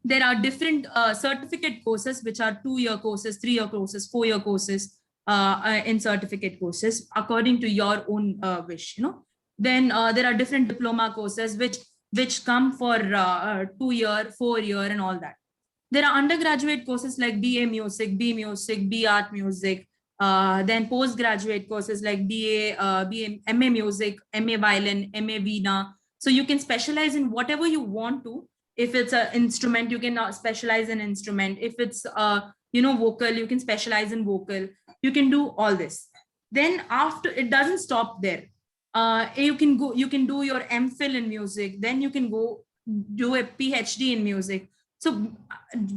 there are different certificate courses, which are 2-year courses, 3-year courses, 4-year courses in certificate courses, according to your own wish, Then there are different diploma courses, which come for 2-year, 4-year and all that. There are undergraduate courses like BA Music, B Art Music, then postgraduate courses like MA Music, MA Violin, MA Veena. So you can specialize in whatever you want to. If it's an instrument, you can specialize in instrument. If it's vocal, you can specialize in vocal. You can do all this. Then after, it doesn't stop there. You can do your MPhil in music. Then you can go do a PhD in music. So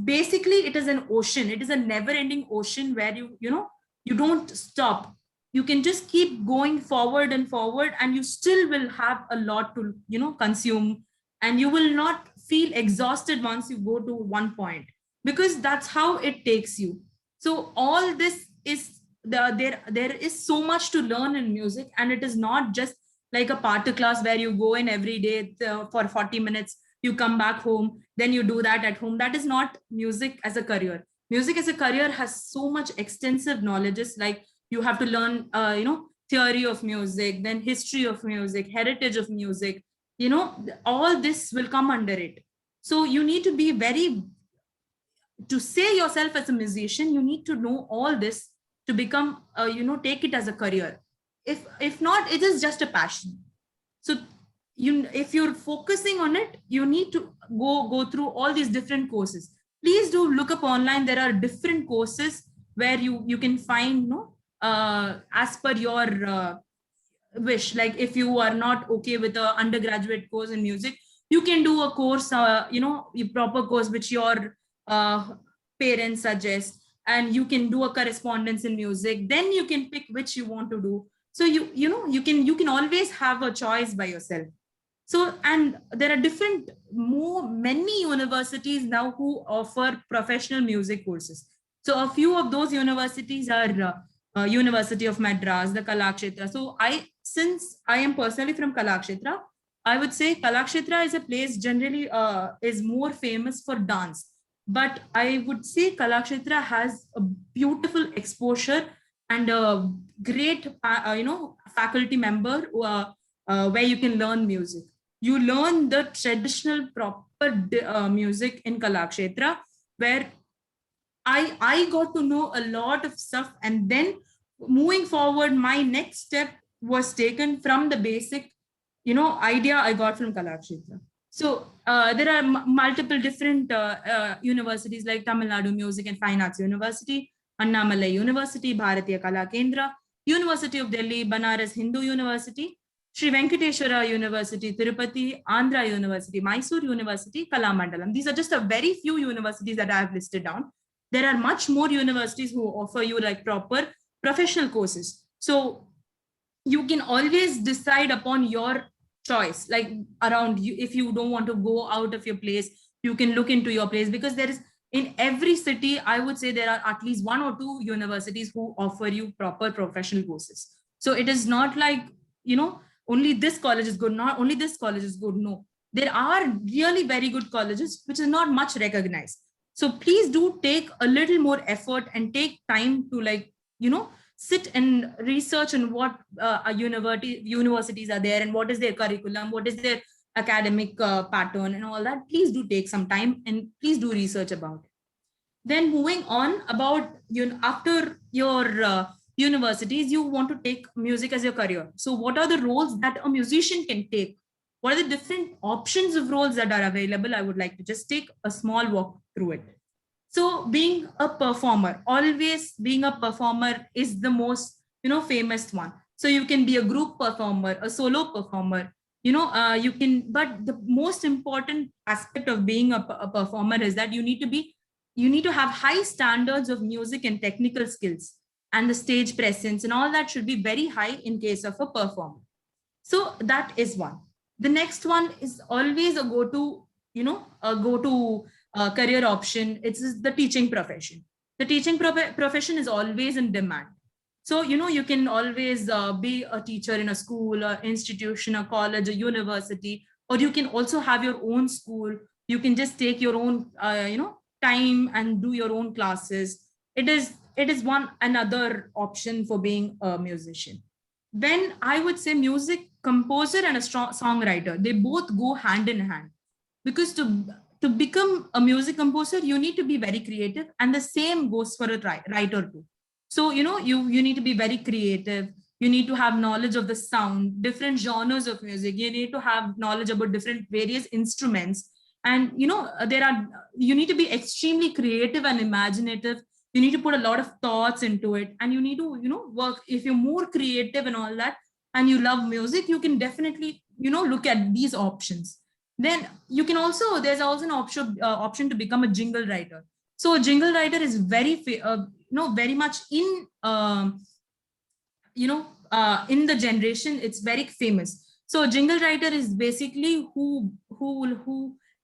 basically, it is an ocean. It is a never-ending ocean where you don't stop. You can just keep going forward and forward, and you still will have a lot to consume, and you will not feel exhausted once you go to one point, because that's how it takes you. So all this is there is so much to learn in music, and it is not just like a party class where you go in every day for 40 minutes you come back home, then you do that at home. That is not music as a career. Music as a career has so much extensive knowledges, like you have to learn, theory of music, then history of music, heritage of music, all this will come under it. So you need to be very, to say yourself as a musician, you need to know all this to become, take it as a career. If not, it is just a passion. So if you're focusing on it, you need to go through all these different courses. Please do look up online. There are different courses where you can find, as per your wish. Like if you are not okay with a undergraduate course in music, you can do a course, a proper course which your parents suggest, and you can do a correspondence in music. Then you can pick which you want to do. So you can always have a choice by yourself. So, and there are many universities now who offer professional music courses. So a few of those universities are University of Madras, the Kalakshetra. So since I am personally from Kalakshetra, I would say Kalakshetra is a place generally is more famous for dance. But I would say Kalakshetra has a beautiful exposure and a great, faculty member where you can learn music. You learn the traditional proper music in Kalakshetra, where I got to know a lot of stuff. And then moving forward, my next step was taken from the basic, idea I got from Kalakshetra. So there are multiple different universities like Tamil Nadu Music and Fine Arts University, Annamalai University, Bharatiya Kala Kendra, University of Delhi, Banaras Hindu University, Sri Venkateshwara University, Tirupati, Andhra University, Mysore University, Kalamandalam. These are just a very few universities that I have listed down. There are much more universities who offer you like proper professional courses. So you can always decide upon your choice, like around you. If you don't want to go out of your place, you can look into your place, because there is, in every city, I would say there are at least 1 or 2 universities who offer you proper professional courses. So it is not like, only this college is good, not only this college is good. No, there are really very good colleges which is not much recognized. So please do take a little more effort and take time to sit and research on what universities are there, and what is their curriculum, what is their academic pattern and all that. Please do take some time and please do research about it. Then moving on about, after your universities, you want to take music as your career. So what are the roles that a musician can take? What are the different options of roles that are available? I would like to just take a small walk through it. So being a performer, always being a performer is the most, famous one. So you can be a group performer, a solo performer, you can, but the most important aspect of being a performer is that you need to have high standards of music and technical skills, and the stage presence and all that should be very high in case of a performer. So that is one. The next one is always a go-to career option. It's the teaching profession. The teaching profession is always in demand. So, you can always be a teacher in a school or institution, a college, a university, or you can also have your own school. You can just take your own, time and do your own classes. It is one another option for being a musician. Then I would say music composer and a strong songwriter, they both go hand in hand, because to become a music composer, you need to be very creative, and the same goes for a writer too. So, you need to be very creative. You need to have knowledge of the sound, different genres of music. You need to have knowledge about different various instruments. And, you need to be extremely creative and imaginative. You need to put a lot of thoughts into it, and you need to, work. If you're more creative and all that, and you love music, you can definitely, look at these options. Then you can also, there's also an option to become a jingle writer. So a jingle writer is very much in, in the generation, it's very famous. So a jingle writer is basically who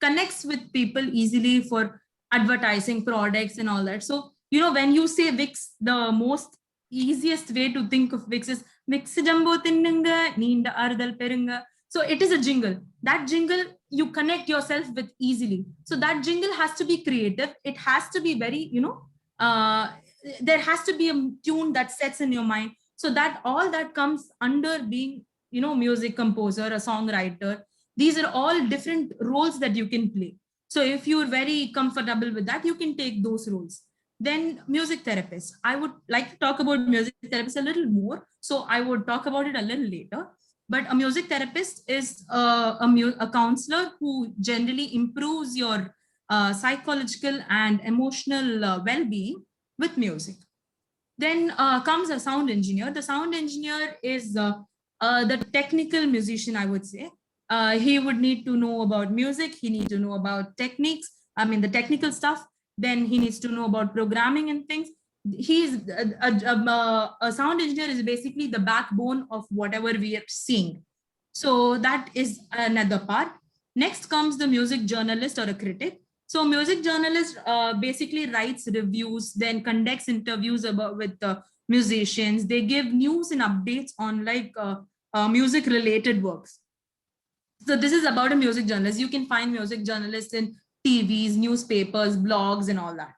connects with people easily for advertising products and all that. So, when you say Wix, the most easiest way to think of Wix is Wix jambo tinnunga, ninda ardal perunga. So it is a jingle. That jingle you connect yourself with easily. So that jingle has to be creative. It has to be very, there has to be a tune that sets in your mind. So that all that comes under being, music composer, a songwriter. These are all different roles that you can play. So if you're very comfortable with that, you can take those roles. Then music therapist. I would like to talk about music therapist a little more. So I would talk about it a little later. But a music therapist is a counselor who generally improves your psychological and emotional well-being with music. Then comes a sound engineer. The sound engineer is the technical musician, I would say. He would need to know about music. He needs to know about techniques. I mean, the technical stuff. Then he needs to know about programming and things. He's a sound engineer is basically the backbone of whatever we are seeing. So that is another part. Next comes the music journalist or a critic. So music journalist basically writes reviews, then conducts interviews with musicians. They give news and updates on music related works. So this is about a music journalist. You can find music journalists in TVs, newspapers, blogs, and all that.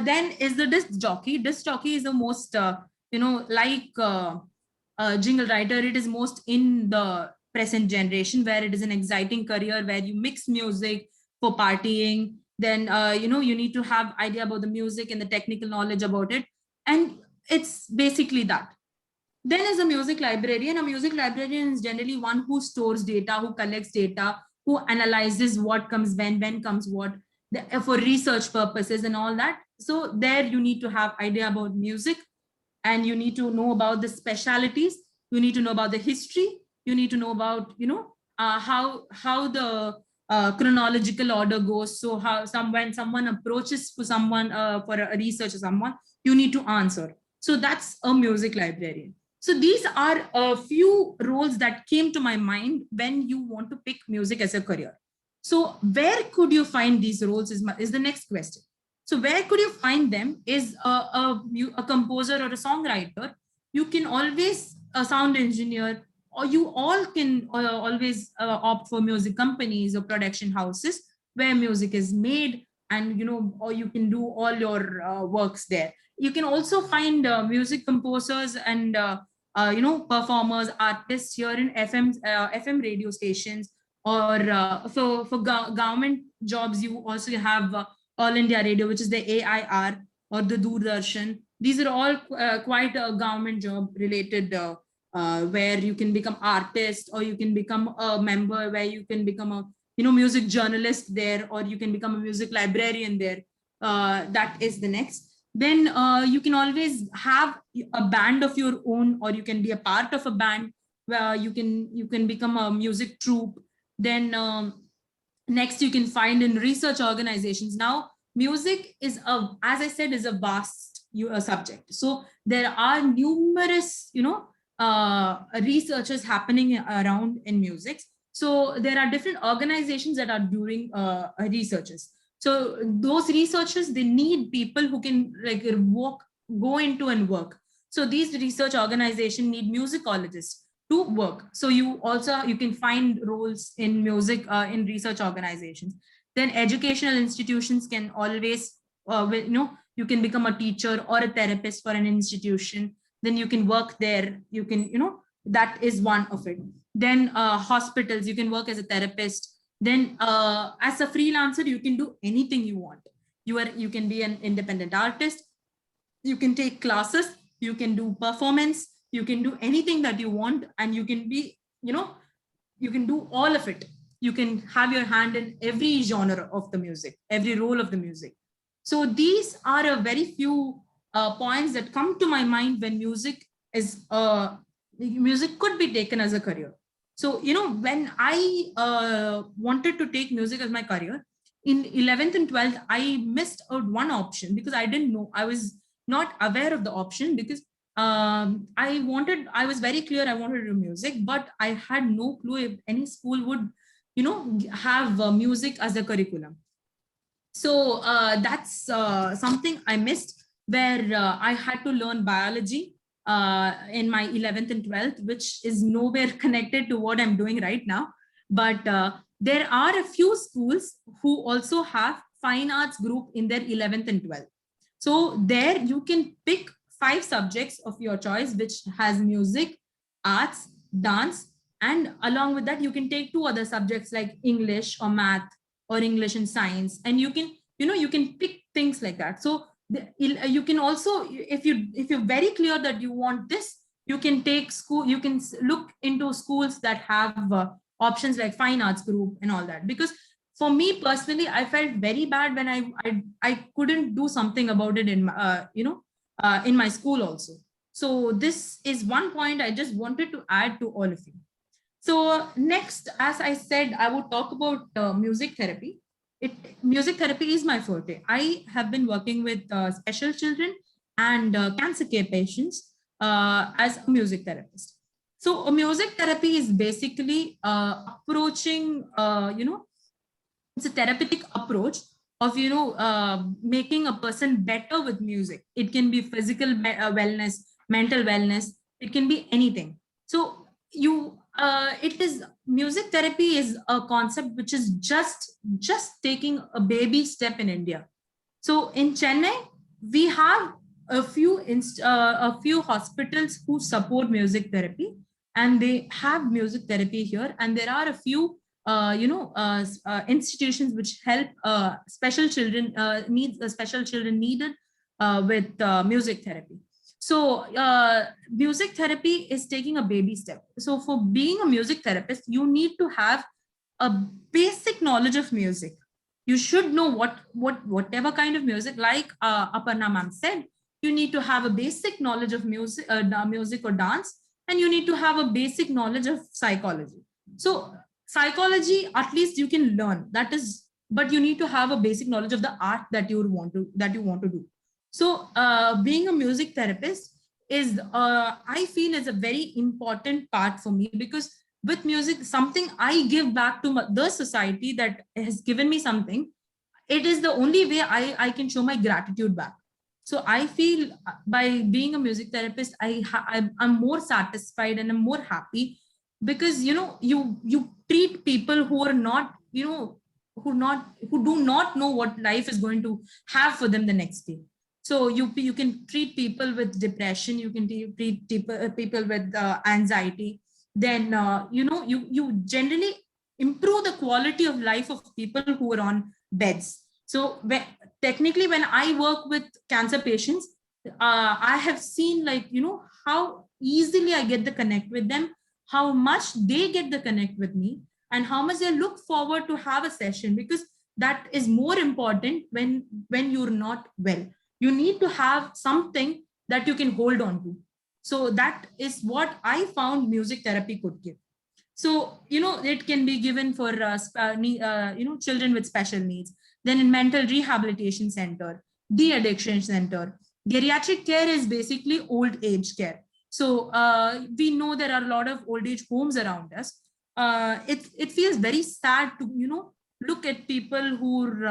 Then is the disc jockey. Disc jockey is the most, jingle writer. It is most in the present generation, where it is an exciting career where you mix music for partying. Then, you need to have idea about the music and the technical knowledge about it. And it's basically that. Then is a music librarian. A music librarian is generally one who stores data, who collects data, who analyzes what comes when comes what, for research purposes and all that. So there you need to have idea about music, and you need to know about the specialities. You need to know about the history. You need to know about, how the chronological order goes. So when someone approaches for someone for a research or someone, you need to answer. So that's a music librarian. So these are a few roles that came to my mind when you want to pick music as a career. So where could you find these roles is the next question. So where could you find them is a composer or a songwriter. You can always a sound engineer, or you all can always opt for music companies or production houses where music is made, and or you can do all your works there. You can also find music composers and performers, artists here in FM radio stations, or for government jobs. You also have All India Radio, which is the AIR, or the Doordarshan. These are all quite a government job related, where you can become artist, or you can become a member, where you can become a music journalist there, or you can become a music librarian there. That is the next. Then you can always have a band of your own, or you can be a part of a band where you can become a music troupe. Then next you can find in research organizations. Now music is as I said, is a vast subject. So there are numerous researchers happening around in music. So there are different organizations that are doing researches. So those researchers, they need people who can go into and work. So these research organizations need musicologists to work. So you can find roles in music in research organizations. Then educational institutions can always, you can become a teacher or a therapist for an institution. Then you can work there. You can, that is one of it. Then hospitals, you can work as a therapist. Then as a freelancer, you can do anything you want. You can be an independent artist. You can take classes. You can do performance. You can do anything that you want, and you can be, you can do all of it. You can have your hand in every genre of the music, every role of the music. So these are a very few points that come to my mind when music could be taken as a career. So, when I wanted to take music as my career in 11th and 12th, I missed out one option because I didn't know. I was not aware of the option because I was very clear I wanted to do music, but I had no clue if any school would, have music as a curriculum. So that's something I missed, where I had to learn biology, in my 11th and 12th, which is nowhere connected to what I'm doing right now. But there are a few schools who also have fine arts group in their 11th and 12th. So there you can pick 5 subjects of your choice, which has music, arts, dance, and along with that, you can take 2 other subjects like English or math or English and science, and you can, you can pick things like that. So you can also, if you're very clear that you want this, you can take school, you can look into schools that have options like fine arts group and all that. Because for me personally, I felt very bad when I couldn't do something about it in in my school also. So this is one point I just wanted to add to all of you. So next, as I said, I would talk about music therapy. Music therapy is my forte. I have been working with special children and cancer care patients as a music therapist. So a music therapy is basically approaching, it's a therapeutic approach of, making a person better with music. It can be physical wellness, mental wellness. It can be anything. So it is, music therapy is a concept which is just taking a baby step in India. So in Chennai, we have a few hospitals who support music therapy, and they have music therapy here. And there are a few institutions which help special children special children needed with music therapy. So music therapy is taking a baby step. So for being a music therapist, you need to have a basic knowledge of music. You should know whatever kind of music, like Aparna ma'am said, you need to have a basic knowledge of music, music or dance, and you need to have a basic knowledge of psychology. So psychology, at least you can learn that is, but you need to have a basic knowledge of the art that you want to do. So being a music therapist is, I feel, is a very important part for me, because with music, something I give back to the society that has given me something. It is the only way I can show my gratitude back. So I feel by being a music therapist, I'm more satisfied and I'm more happy, because you treat people who are not, who do not know what life is going to have for them the next day. So you can treat people with depression, you can treat people with anxiety. Then you generally improve the quality of life of people who are on beds. So technically, when I work with cancer patients, I have seen, like, how easily I get the connect with them, how much they get the connect with me, and how much they look forward to have a session, because that is more important when you're not well. You need to have something that you can hold on to. So that is what I found music therapy could give. So it can be given for children with special needs. Then in mental rehabilitation center, de-addiction center. Geriatric care is basically old age care. So we know there are a lot of old age homes around us. It feels very sad to look at people who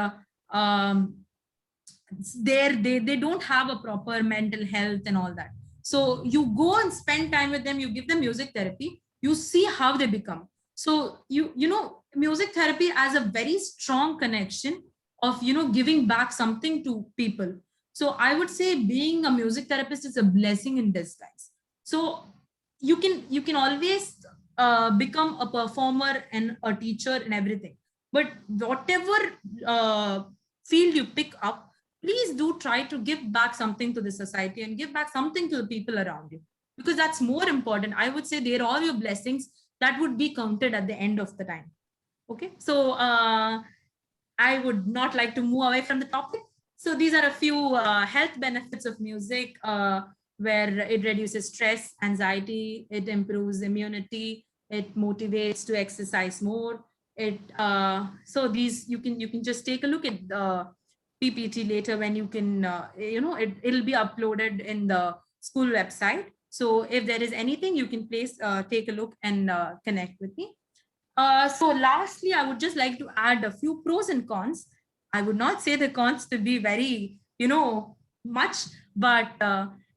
are they don't have a proper mental health and all that. So you go and spend time with them, you give them music therapy, you see how they become. So music therapy has a very strong connection of giving back something to people. So I would say being a music therapist is a blessing in disguise. So you can always become a performer and a teacher and everything, but whatever field you pick up, please do try to give back something to the society and give back something to the people around you, because that's more important. I would say they're all your blessings that would be counted at the end of the time. Okay, so I would not like to move away from the topic. So these are a few health benefits of music, where it reduces stress, anxiety, it improves immunity, it motivates to exercise more. So these you can just take a look at the PPT later, when you can it'll be uploaded in the school website. So if there is anything, you can please take a look and connect with me. So lastly, I would just like to add a few pros and cons. I would not say the cons to be very, much, but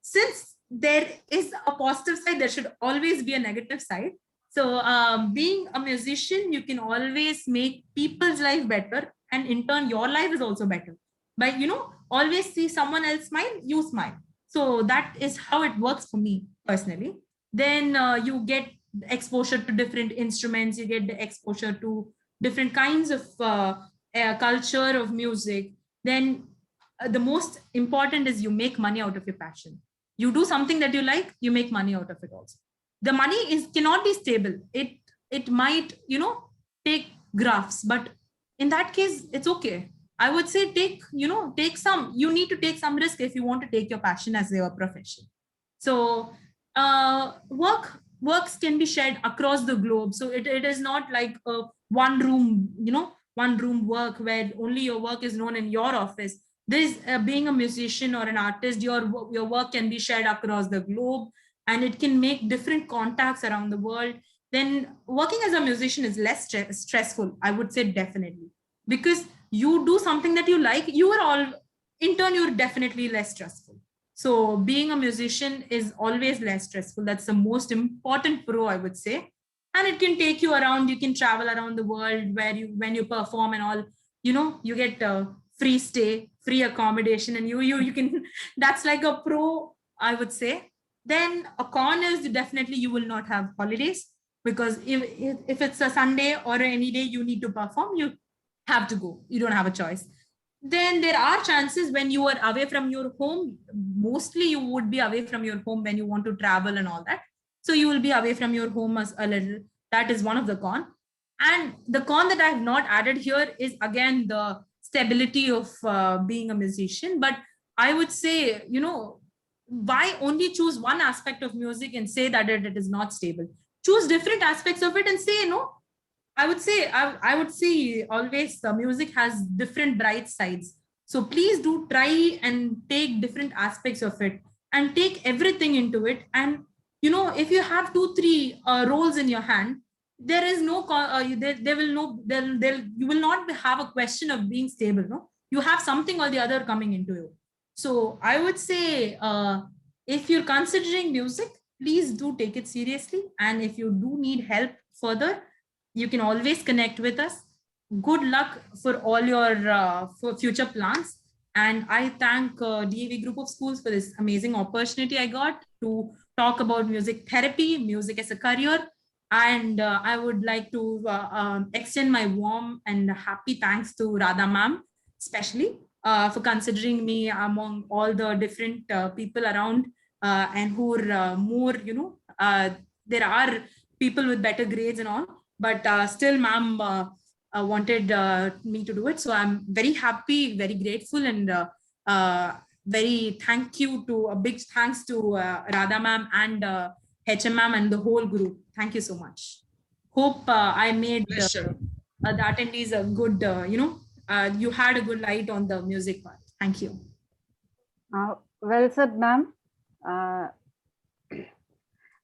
since there is a positive side, there should always be a negative side. So being a musician, you can always make people's life better, and in turn your life is also better. But always see someone else smile, you smile. So that is how it works for me personally. Then you get exposure to different instruments, you get the exposure to different kinds of culture of music. Then the most important is you make money out of your passion. You do something that you like, you make money out of it also. The money cannot be stable. It might take graphs, but in that case it's okay. I would say you need to take some risk if you want to take your passion as your profession. So works can be shared across the globe. So it is not like a one room work where only your work is known in your office. This being a musician or an artist, your work can be shared across the globe, and it can make different contacts around the world. Then working as a musician is less stressful, I would say, definitely, because you do something that you like. In turn, you're definitely less stressful. So being a musician is always less stressful. That's the most important pro, I would say. And it can take you around. You can travel around the world when you perform and all. You get free stay, free accommodation, and you can. That's like a pro, I would say. Then a con is definitely you will not have holidays, because if it's a Sunday or any day you need to perform, you have to go. You don't have a choice. Then there are chances when you are away from your home. Mostly you would be away from your home when you want to travel and all that. So you will be away from your home as a little. That is one of the con. And the con that I have not added here is again the stability of being a musician. But I would say, why only choose one aspect of music and say that it is not stable? Choose different aspects of it and say, I would say, I would say always the music has different bright sides. So please do try and take different aspects of it and take everything into it. And, if you have 2-3 roles in your hand, there is no, there will no, you will not have a question of being stable. No, you have something or the other coming into you. So I would say, if you're considering music, please do take it seriously. And if you do need help further, you can always connect with us. Good luck for all your for future plans. And I thank D.A.V Group of Schools for this amazing opportunity I got to talk about music therapy, music as a career. And I would like to extend my warm and happy thanks to Radha ma'am, especially for considering me among all the different people around, and who are more, there are people with better grades and all, but still ma'am wanted me to do it. So I'm very happy, very grateful, and very a big thanks to Radha ma'am and HM ma'am and the whole group. Thank you so much. Hope I made the attendees a good, you had a good light on the music part. Thank you. Well said, ma'am.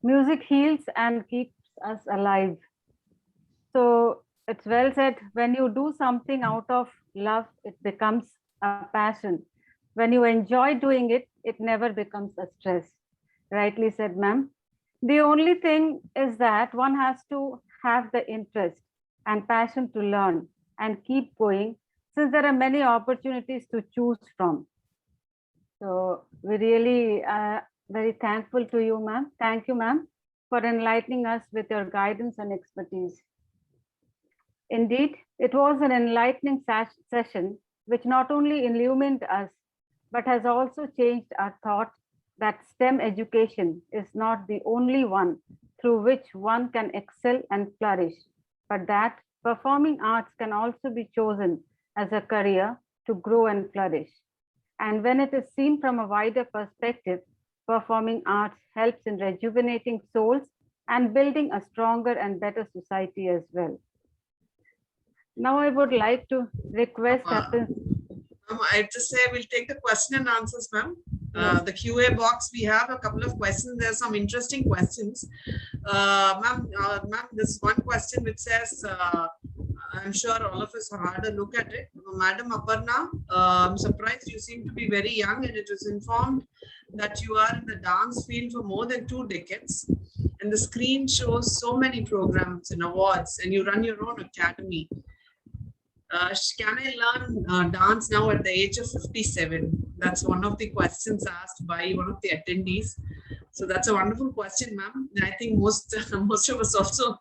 Music heals and keeps us alive. So it's well said, when you do something out of love, it becomes a passion. When you enjoy doing it, it never becomes a stress. Rightly said, ma'am. The only thing is that one has to have the interest and passion to learn and keep going, since there are many opportunities to choose from. So we really very thankful to you, ma'am. Thank you, ma'am, for enlightening us with your guidance and expertise. Indeed, it was an enlightening session, which not only illumined us, but has also changed our thought that STEM education is not the only one through which one can excel and flourish, but that performing arts can also be chosen as a career to grow and flourish. And when it is seen from a wider perspective, performing arts helps in rejuvenating souls and building a stronger and better society as well. Now I would like to request I just say we'll take the question and answers, ma'am. The QA box, we have a couple of questions. There are some interesting questions. Ma'am, there's one question which says, I'm sure all of us have had a look at it. Madam Aparna, I'm surprised you seem to be very young, and it was informed that you are in the dance field for more than 2 decades. And the screen shows so many programs and awards, and you run your own academy. Can I learn dance now at the age of 57? That's one of the questions asked by one of the attendees. So that's a wonderful question, ma'am. And I think most most of us also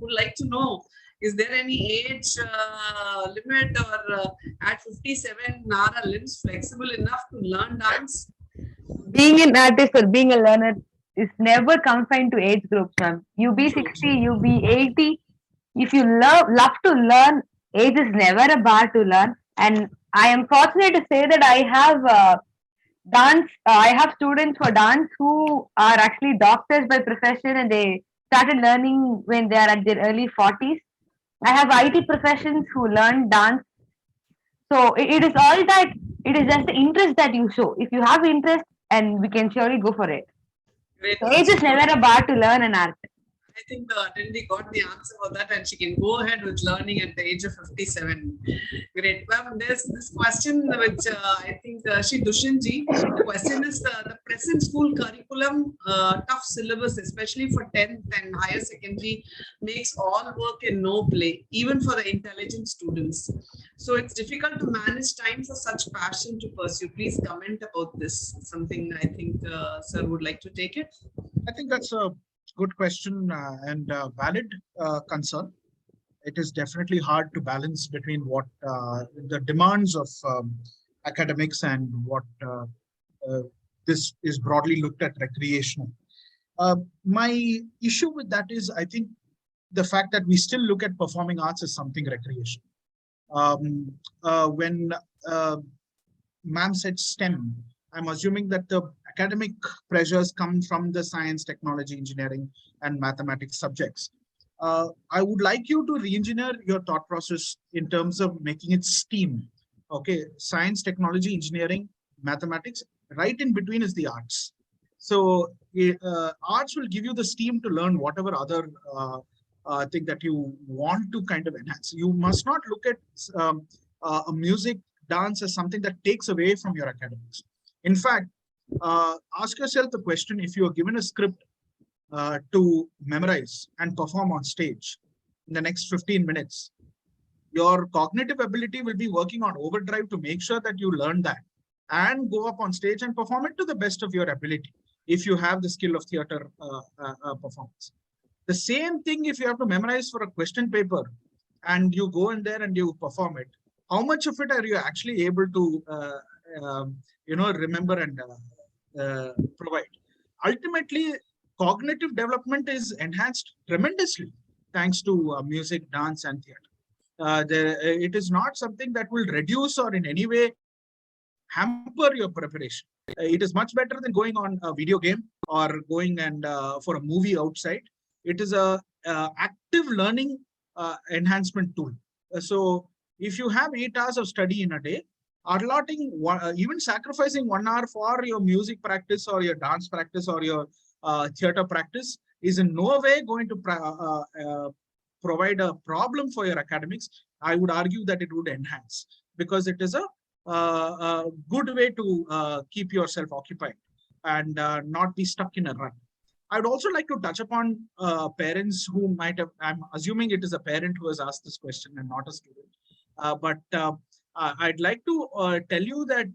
would like to know, is there any age limit, or at 57 are our limbs flexible enough to learn dance? Being an artist or being a learner is never confined to age groups, ma'am. You be True, 60, you be 80. If you love to learn, age is never a bar to learn. And I am fortunate to say that I have dance. I have students for dance who are actually doctors by profession, and they started learning when they are at their early 40s. I have IT professions who learn dance. So it is all that, it is just the interest that you show. If you have interest, and we can surely go for it. great So age is answer. never a bar to learn an art. I think the attendee got the answer for that, and she can go ahead with learning at the age of 57. Great. Well, there's this question which I think Shri Dushanji, the question is the present school curriculum, tough syllabus, especially for 10th and higher secondary, makes all work and no play, even for the intelligent students. So it's difficult to manage time for such passion to pursue. Please comment about this. Something I think sir would like to take it. I think that's a good question and valid concern. It is definitely hard to balance between what the demands of academics and what this is broadly looked at recreational. My issue with that is, I think, the fact that we still look at performing arts as something recreational. When ma'am said STEM, I'm assuming that the academic pressures come from the science, technology, engineering, and mathematics subjects. I would like you to re-engineer your thought process in terms of making it STEAM. Okay, science, technology, engineering, mathematics, right in between is the arts. So arts will give you the STEAM to learn whatever other thing that you want to kind of enhance. You must not look at a music, dance as something that takes away from your academics. In fact, ask yourself the question, if you are given a script to memorize and perform on stage in the next 15 minutes, your cognitive ability will be working on overdrive to make sure that you learn that and go up on stage and perform it to the best of your ability if you have the skill of theater performance. The same thing if you have to memorize for a question paper and you go in there and you perform it, how much of it are you actually able to remember and provide? Ultimately, cognitive development is enhanced tremendously thanks to music, dance, and theater. It is not something that will reduce or in any way hamper your preparation. It is much better than going on a video game or going and for a movie outside. It is a active learning enhancement tool. So if you have 8 hours of study in a day, allotting even sacrificing 1 hour for your music practice or your dance practice or your theater practice is in no way going to provide a problem for your academics. I would argue that it would enhance, because it is a good way to keep yourself occupied and not be stuck in a rut. I would also like to touch upon parents who might have, I'm assuming it is a parent who has asked this question and not a student. But I'd like to tell you that,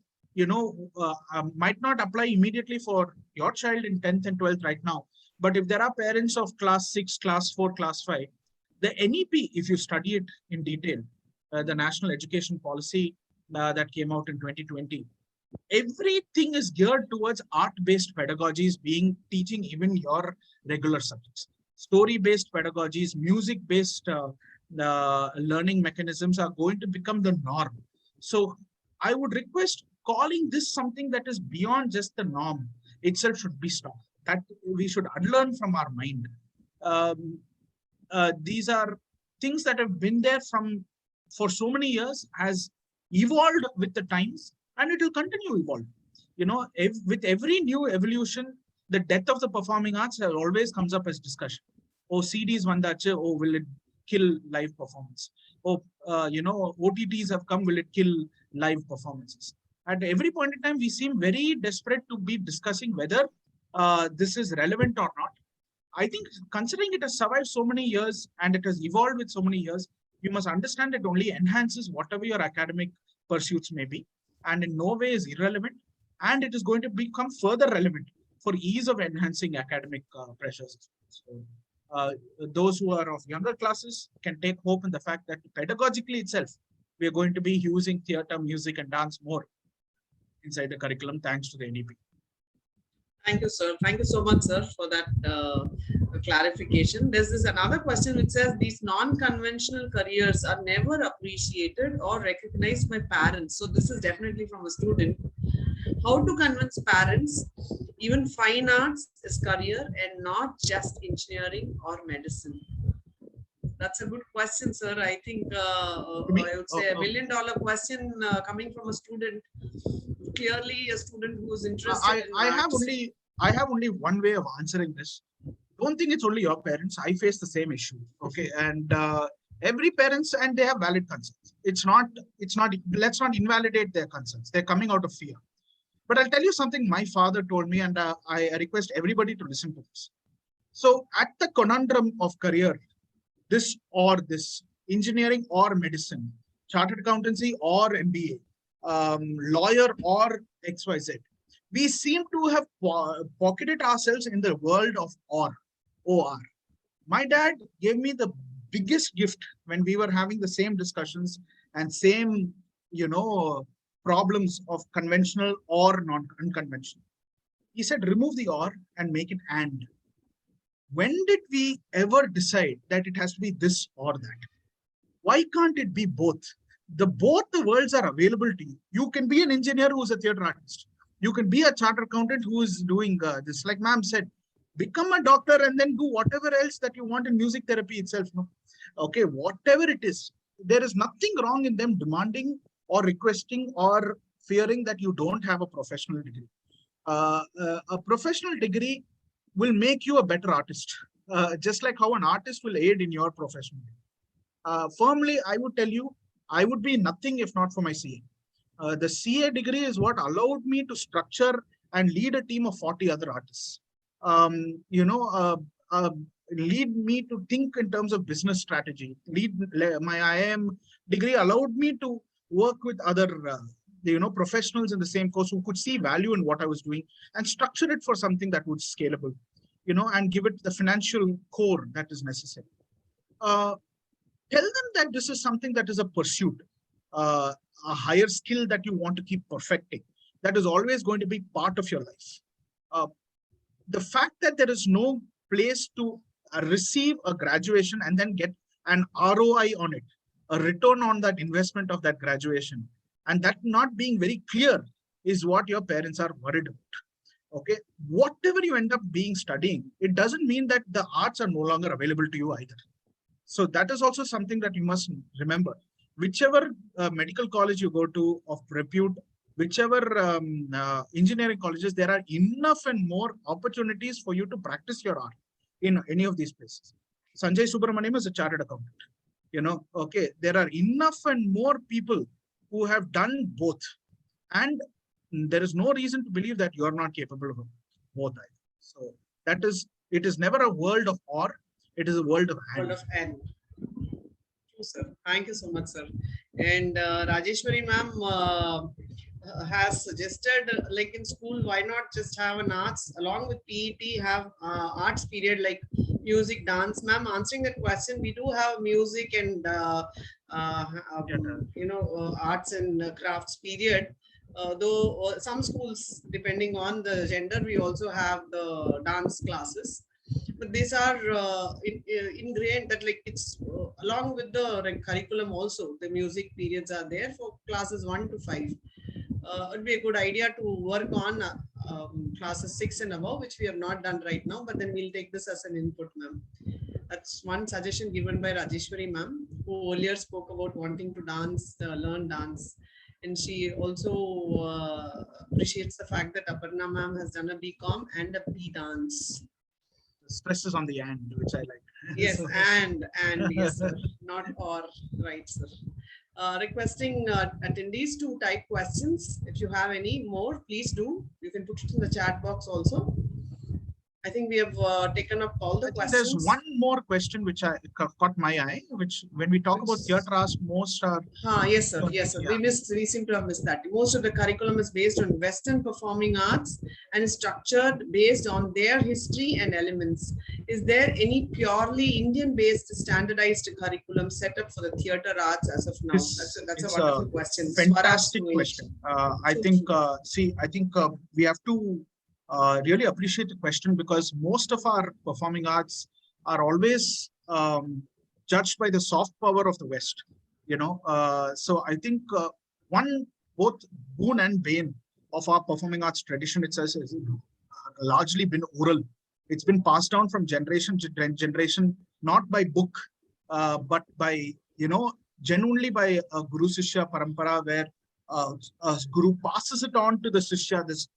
might not apply immediately for your child in 10th and 12th right now. But if there are parents of class 6, class 4, class 5, the NEP, if you study it in detail, the National Education Policy that came out in 2020, everything is geared towards art-based pedagogies teaching even your regular subjects. Story-based pedagogies, music-based learning mechanisms are going to become the norm. So I would request calling this something that is beyond just the norm itself should be stopped. That we should unlearn from our mind. These are things that have been there for so many years, has evolved with the times, and it will continue evolving. With every new evolution, the death of the performing arts always comes up as discussion. Oh, CDs vandache, oh, will it kill live performance? Oh, OTTs have come, will it kill live performances? At every point in time, we seem very desperate to be discussing whether this is relevant or not. I think considering it has survived so many years and it has evolved with so many years, you must understand it only enhances whatever your academic pursuits may be, and in no way is irrelevant. And it is going to become further relevant for ease of enhancing academic pressures. So, those who are of younger classes can take hope in the fact that pedagogically itself, we are going to be using theater, music, and dance more inside the curriculum thanks to the NEP. Thank you, sir. Thank you so much, sir, for that clarification. There's this another question which says these non-conventional careers are never appreciated or recognized by parents. So this is definitely from a student. How to convince parents even fine arts is career and not just engineering or medicine? That's a good question, sir. I think I would say $1 million question coming from a student. Clearly, a student who is interested in arts. I have only one way of answering this. Don't think it's only your parents. I face the same issue. Okay, and every parents, and they have valid concerns. It's not. Let's not invalidate their concerns. They're coming out of fear. But I'll tell you something my father told me, and I request everybody to listen to this. So at the conundrum of career, this or this, engineering or medicine, chartered accountancy or MBA, lawyer or XYZ, we seem to have pocketed ourselves in the world of OR. My dad gave me the biggest gift when we were having the same discussions and same, problems of conventional or non-unconventional. He said, remove the or and make it and. When did we ever decide that it has to be this or that? Why can't it be both? Both the worlds are available to you. You can be an engineer who's a theater artist. You can be a chartered accountant who is doing this. Like ma'am said, become a doctor and then do whatever else that you want in music therapy itself. No? Okay, whatever it is, there is nothing wrong in them demanding or requesting or fearing that you don't have a professional degree. A professional degree will make you a better artist, just like how an artist will aid in your profession. Firmly, I would tell you, I would be nothing if not for my CA. The CA degree is what allowed me to structure and lead a team of 40 other artists. Lead me to think in terms of business strategy. My IIM degree allowed me to work with other professionals in the same course who could see value in what I was doing and structure it for something that would scalable, and give it the financial core that is necessary. Tell them that this is something that is a pursuit, a higher skill that you want to keep perfecting. That is always going to be part of your life. The fact that there is no place to receive a graduation and then get an ROI on it, a return on that investment of that graduation, and that not being very clear is what your parents are worried about. Okay, whatever you end up studying, it doesn't mean that the arts are no longer available to you either. So that is also something that you must remember. Whichever medical college you go to of repute, whichever engineering colleges, there are enough and more opportunities for you to practice your art in any of these places. Sanjay Subramaniam is a chartered accountant. Okay, there are enough and more people who have done both. And there is no reason to believe that you are not capable of both either. So it is never a world of or, it is a world of and. World of and. Sir. Thank you so much, sir. And Rajeshwari ma'am has suggested, like in school, why not just have an arts along with PET, have arts period like music, dance. Ma'am, answering that question, we do have music and arts and crafts period. Though some schools, depending on the gender, we also have the dance classes. But these are ingrained that like it's along with the curriculum also, the music periods are there for classes 1 to 5. It would be a good idea to work on classes 6 and above, which we have not done right now, but then we'll take this as an input, ma'am. That's one suggestion given by Rajeshwari ma'am, who earlier spoke about wanting to dance, learn dance. And she also appreciates the fact that Aparna ma'am has done a BCom and a B dance. stresses on the and, which I like. Yes, So- and yes, sir. Not or, right, sir. Requesting attendees to type questions. If you have any more, please do. You can put it in the chat box also. I think we have taken up all the I think questions. there's one more question which caught my eye, which when we talk about theatre arts, most are. Yes, sir. Yes, sir. Yeah. We seem to have missed that. Most of the curriculum is based on Western performing arts and is structured based on their history and elements. Is there any purely Indian-based standardized curriculum set up for the theatre arts as of now? That's a wonderful question. Fantastic question. I think, we have to really appreciate the question, because most of our performing arts are always judged by the soft power of the West. So I think both boon and bane of our performing arts tradition itself has largely been oral. It's been passed down from generation to generation, not by book, but by genuinely by a guru shishya parampara, where a guru passes it on to the shishya, this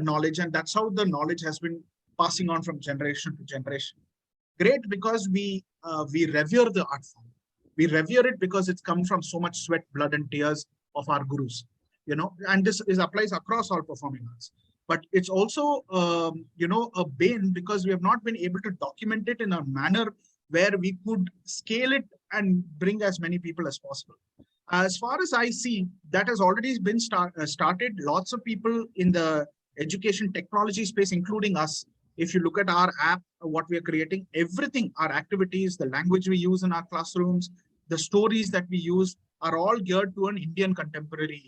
knowledge, and that's how the knowledge has been passing on from generation to generation. Great, because we revere the art form. We revere it because it's come from so much sweat, blood, and tears of our gurus. And this applies across all performing arts. But it's also a bane, because we have not been able to document it in a manner where we could scale it and bring as many people as possible. As far as I see, that has already been started. Lots of people in the education technology space, including us, if you look at our app, what we are creating, everything, our activities, the language we use in our classrooms, the stories that we use are all geared to an Indian contemporary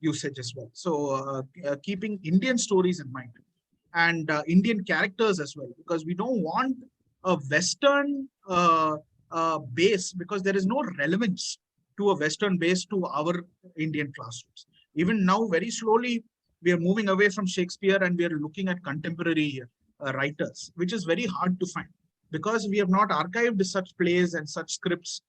usage as well. So keeping Indian stories in mind, and Indian characters as well, because we don't want a Western base, because there is no relevance to a Western base to our Indian classrooms. Even now, very slowly, we are moving away from Shakespeare and we are looking at contemporary writers, which is very hard to find, because we have not archived such plays and such scripts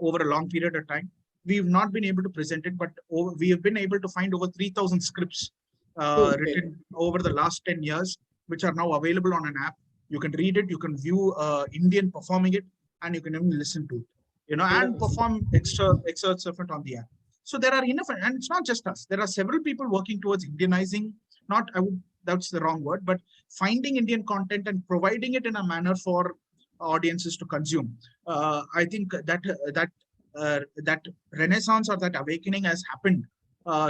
over a long period of time. We've not been able to present it, but we have been able to find over 3,000 scripts written over the last 10 years, which are now available on an app. You can read it, you can view Indian performing it, and you can even listen to it, and perform excerpts of it on the app. So there are enough, and it's not just us. There are several people working towards Indianizing, that's the wrong word, but finding Indian content and providing it in a manner for audiences to consume. I think that renaissance or that awakening has happened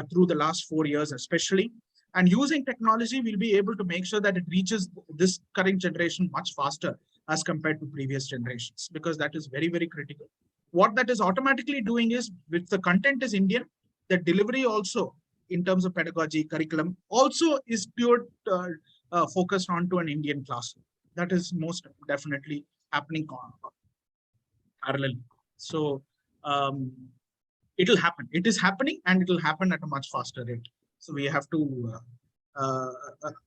through the last 4 years, especially. And using technology, we'll be able to make sure that it reaches this current generation much faster as compared to previous generations, because that is very, very critical. What that is automatically doing is, if the content is Indian, the delivery also, in terms of pedagogy, curriculum, also is pure focused onto an Indian classroom. That is most definitely happening parallel. So it'll happen. It is happening, and it'll happen at a much faster rate. So we have to,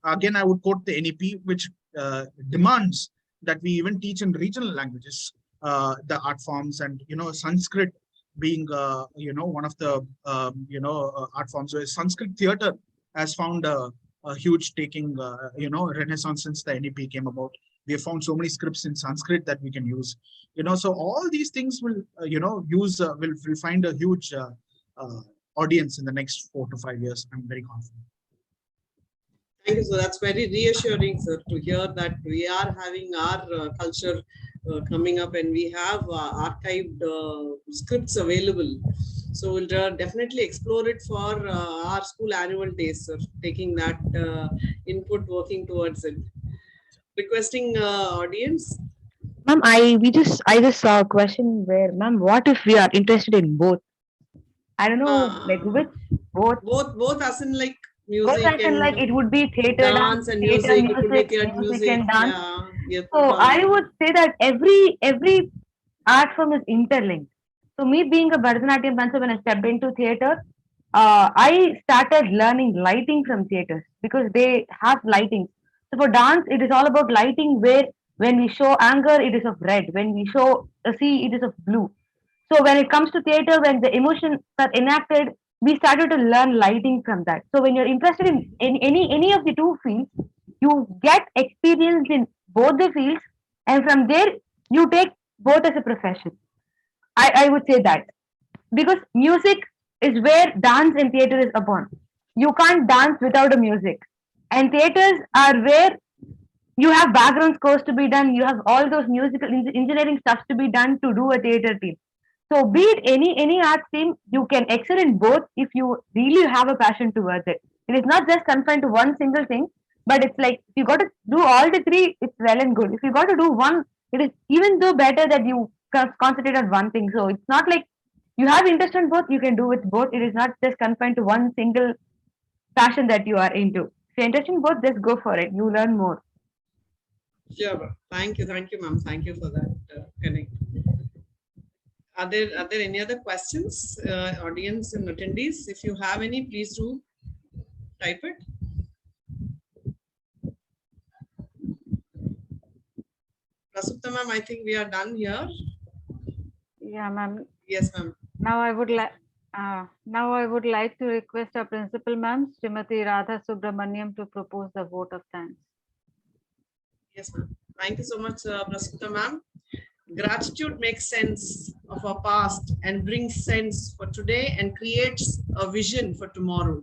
again, I would quote the NEP, which demands that we even teach in regional languages the art forms, and Sanskrit being one of the art forms. So Sanskrit theater has found a huge taking renaissance since the NEP came about. We have found so many scripts in Sanskrit that we can use. So all these things will will find a huge audience in the next 4 to 5 years. I'm very confident. Thank you, sir. That's very reassuring, sir, to hear that we are having our culture coming up, and we have archived scripts available. So we'll definitely explore it for our school annual days, sir, taking that input, working towards it. Requesting audience. Ma'am, I just saw a question where, ma'am, what if we are interested in both? I don't know, like which both. Both as in like Both music as in and like it would be theater dance and theater music. It could be theater music and dance. Yeah. So I would say that every art form is interlinked. So me being a Bharatanatyam dancer, when I stepped into theater, I started learning lighting from theaters because they have lighting. So for dance, it is all about lighting, where when we show anger, it is of red. When we show a sea, it is of blue. So when it comes to theater, when the emotions are enacted, we started to learn lighting from that. So when you're interested in any of the two fields, you get experience in both the fields, and from there you take both as a profession. I would say that, because music is where dance and theater is upon. You can't dance without a music, and theaters are where you have background scores to be done. You have all those musical engineering stuff to be done to do a theater team. So be it any art stream, you can excel in both if you really have a passion towards it. It is not just confined to one single thing, but it's like if you got to do all the three, it's well and good. If you got to do one, it is even though better that you concentrate on one thing. So it's not like you have interest in both, you can do with both. It is not just confined to one single passion that you are into. If you're interested in both, just go for it. You learn more. Sure. Thank you, ma'am. Thank you for that connect. Are there any other questions, audience and attendees? If you have any, please do type it. Prasupta ma'am, I think we are done here. Yeah, ma'am. Yes, ma'am. Now I would like to request our principal, ma'am, Srimati Radha Subramaniam, to propose the vote of thanks. Yes, ma'am. Thank you so much, Prasupta ma'am. Gratitude makes sense of our past and brings sense for today and creates a vision for tomorrow.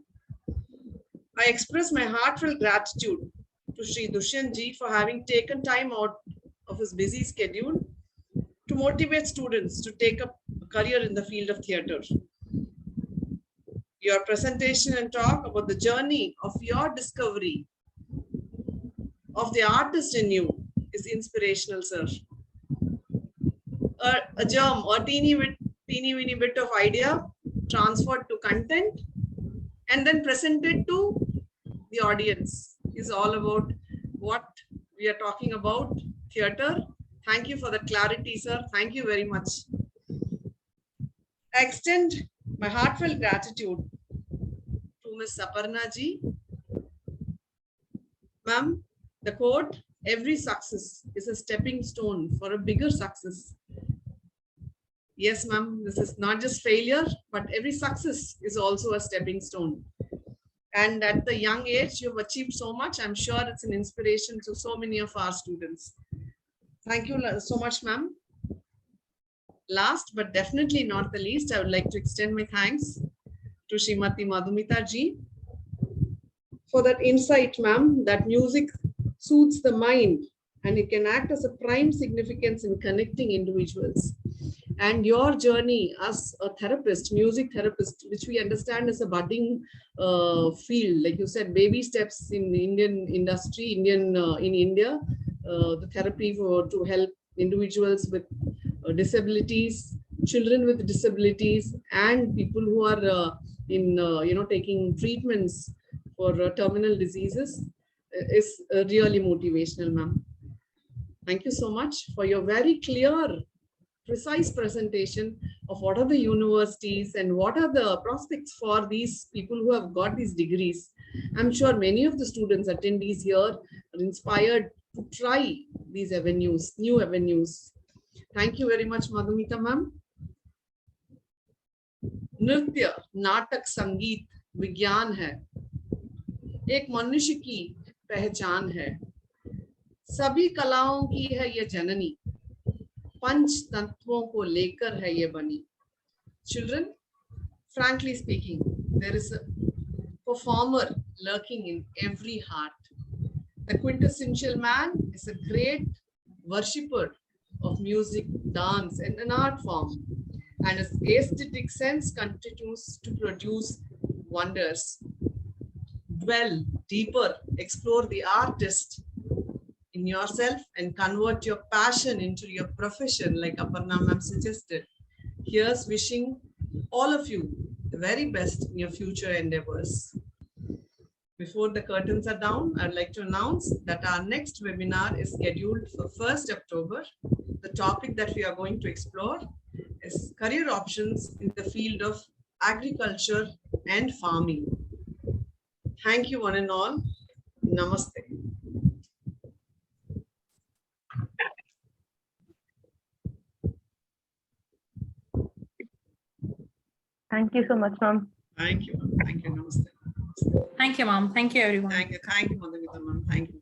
I express my heartfelt gratitude to Sri Dushyant ji for having taken time out of his busy schedule to motivate students to take up a career in the field of theatre. Your presentation and talk about the journey of your discovery of the artist in you is inspirational, sir. A germ or teeny weeny bit of idea transferred to content and then presented to the audience is all about what we are talking about, theatre. Thank you for the clarity, sir. Thank you very much. I extend my heartfelt gratitude to Ms. Saparna ji. Ma'am, the quote, every success is a stepping stone for a bigger success. Yes, ma'am, this is not just failure, but every success is also a stepping stone. And at the young age, you've achieved so much. I'm sure it's an inspiration to so many of our students. Thank you so much, ma'am. Last, but definitely not the least, I would like to extend my thanks to Srimati Madhumita ji for that insight, ma'am, that music soothes the mind and it can act as a prime significance in connecting individuals. And your journey as a therapist, music therapist, which we understand is a budding field, like you said, baby steps in Indian industry, in India, the therapy to help individuals with disabilities, children with disabilities, and people who are taking treatments for terminal diseases is really motivational, ma'am. Thank you so much for your very clear, precise presentation of what are the universities and what are the prospects for these people who have got these degrees. I'm sure many of the students, attendees here are inspired to try these avenues, new avenues. Thank you very much, Madhumita ma'am. नृत्य, नाटक, संगीत विज्ञान है, एक मनुष्य की पहचान है, सभी कलाओं की है ये जननी, पंच तत्वों को लेकर है ये बनी. Children, frankly speaking, there is a performer lurking in every heart. The quintessential man is a great worshipper of music, dance, and an art form, and his aesthetic sense continues to produce wonders. Dwell deeper, explore the artist in yourself and convert your passion into your profession, like Aparna ma'am suggested. Here's wishing all of you the very best in your future endeavors. Before the curtains are down, I'd like to announce that our next webinar is scheduled for 1st October. The topic that we are going to explore is career options in the field of agriculture and farming. Thank you one and all. Namaste. Thank you so much, ma'am. Thank you. Thank you. Namaste. Thank you, ma'am. Thank you, everyone. Thank you, Madhumita ma'am. Thank you.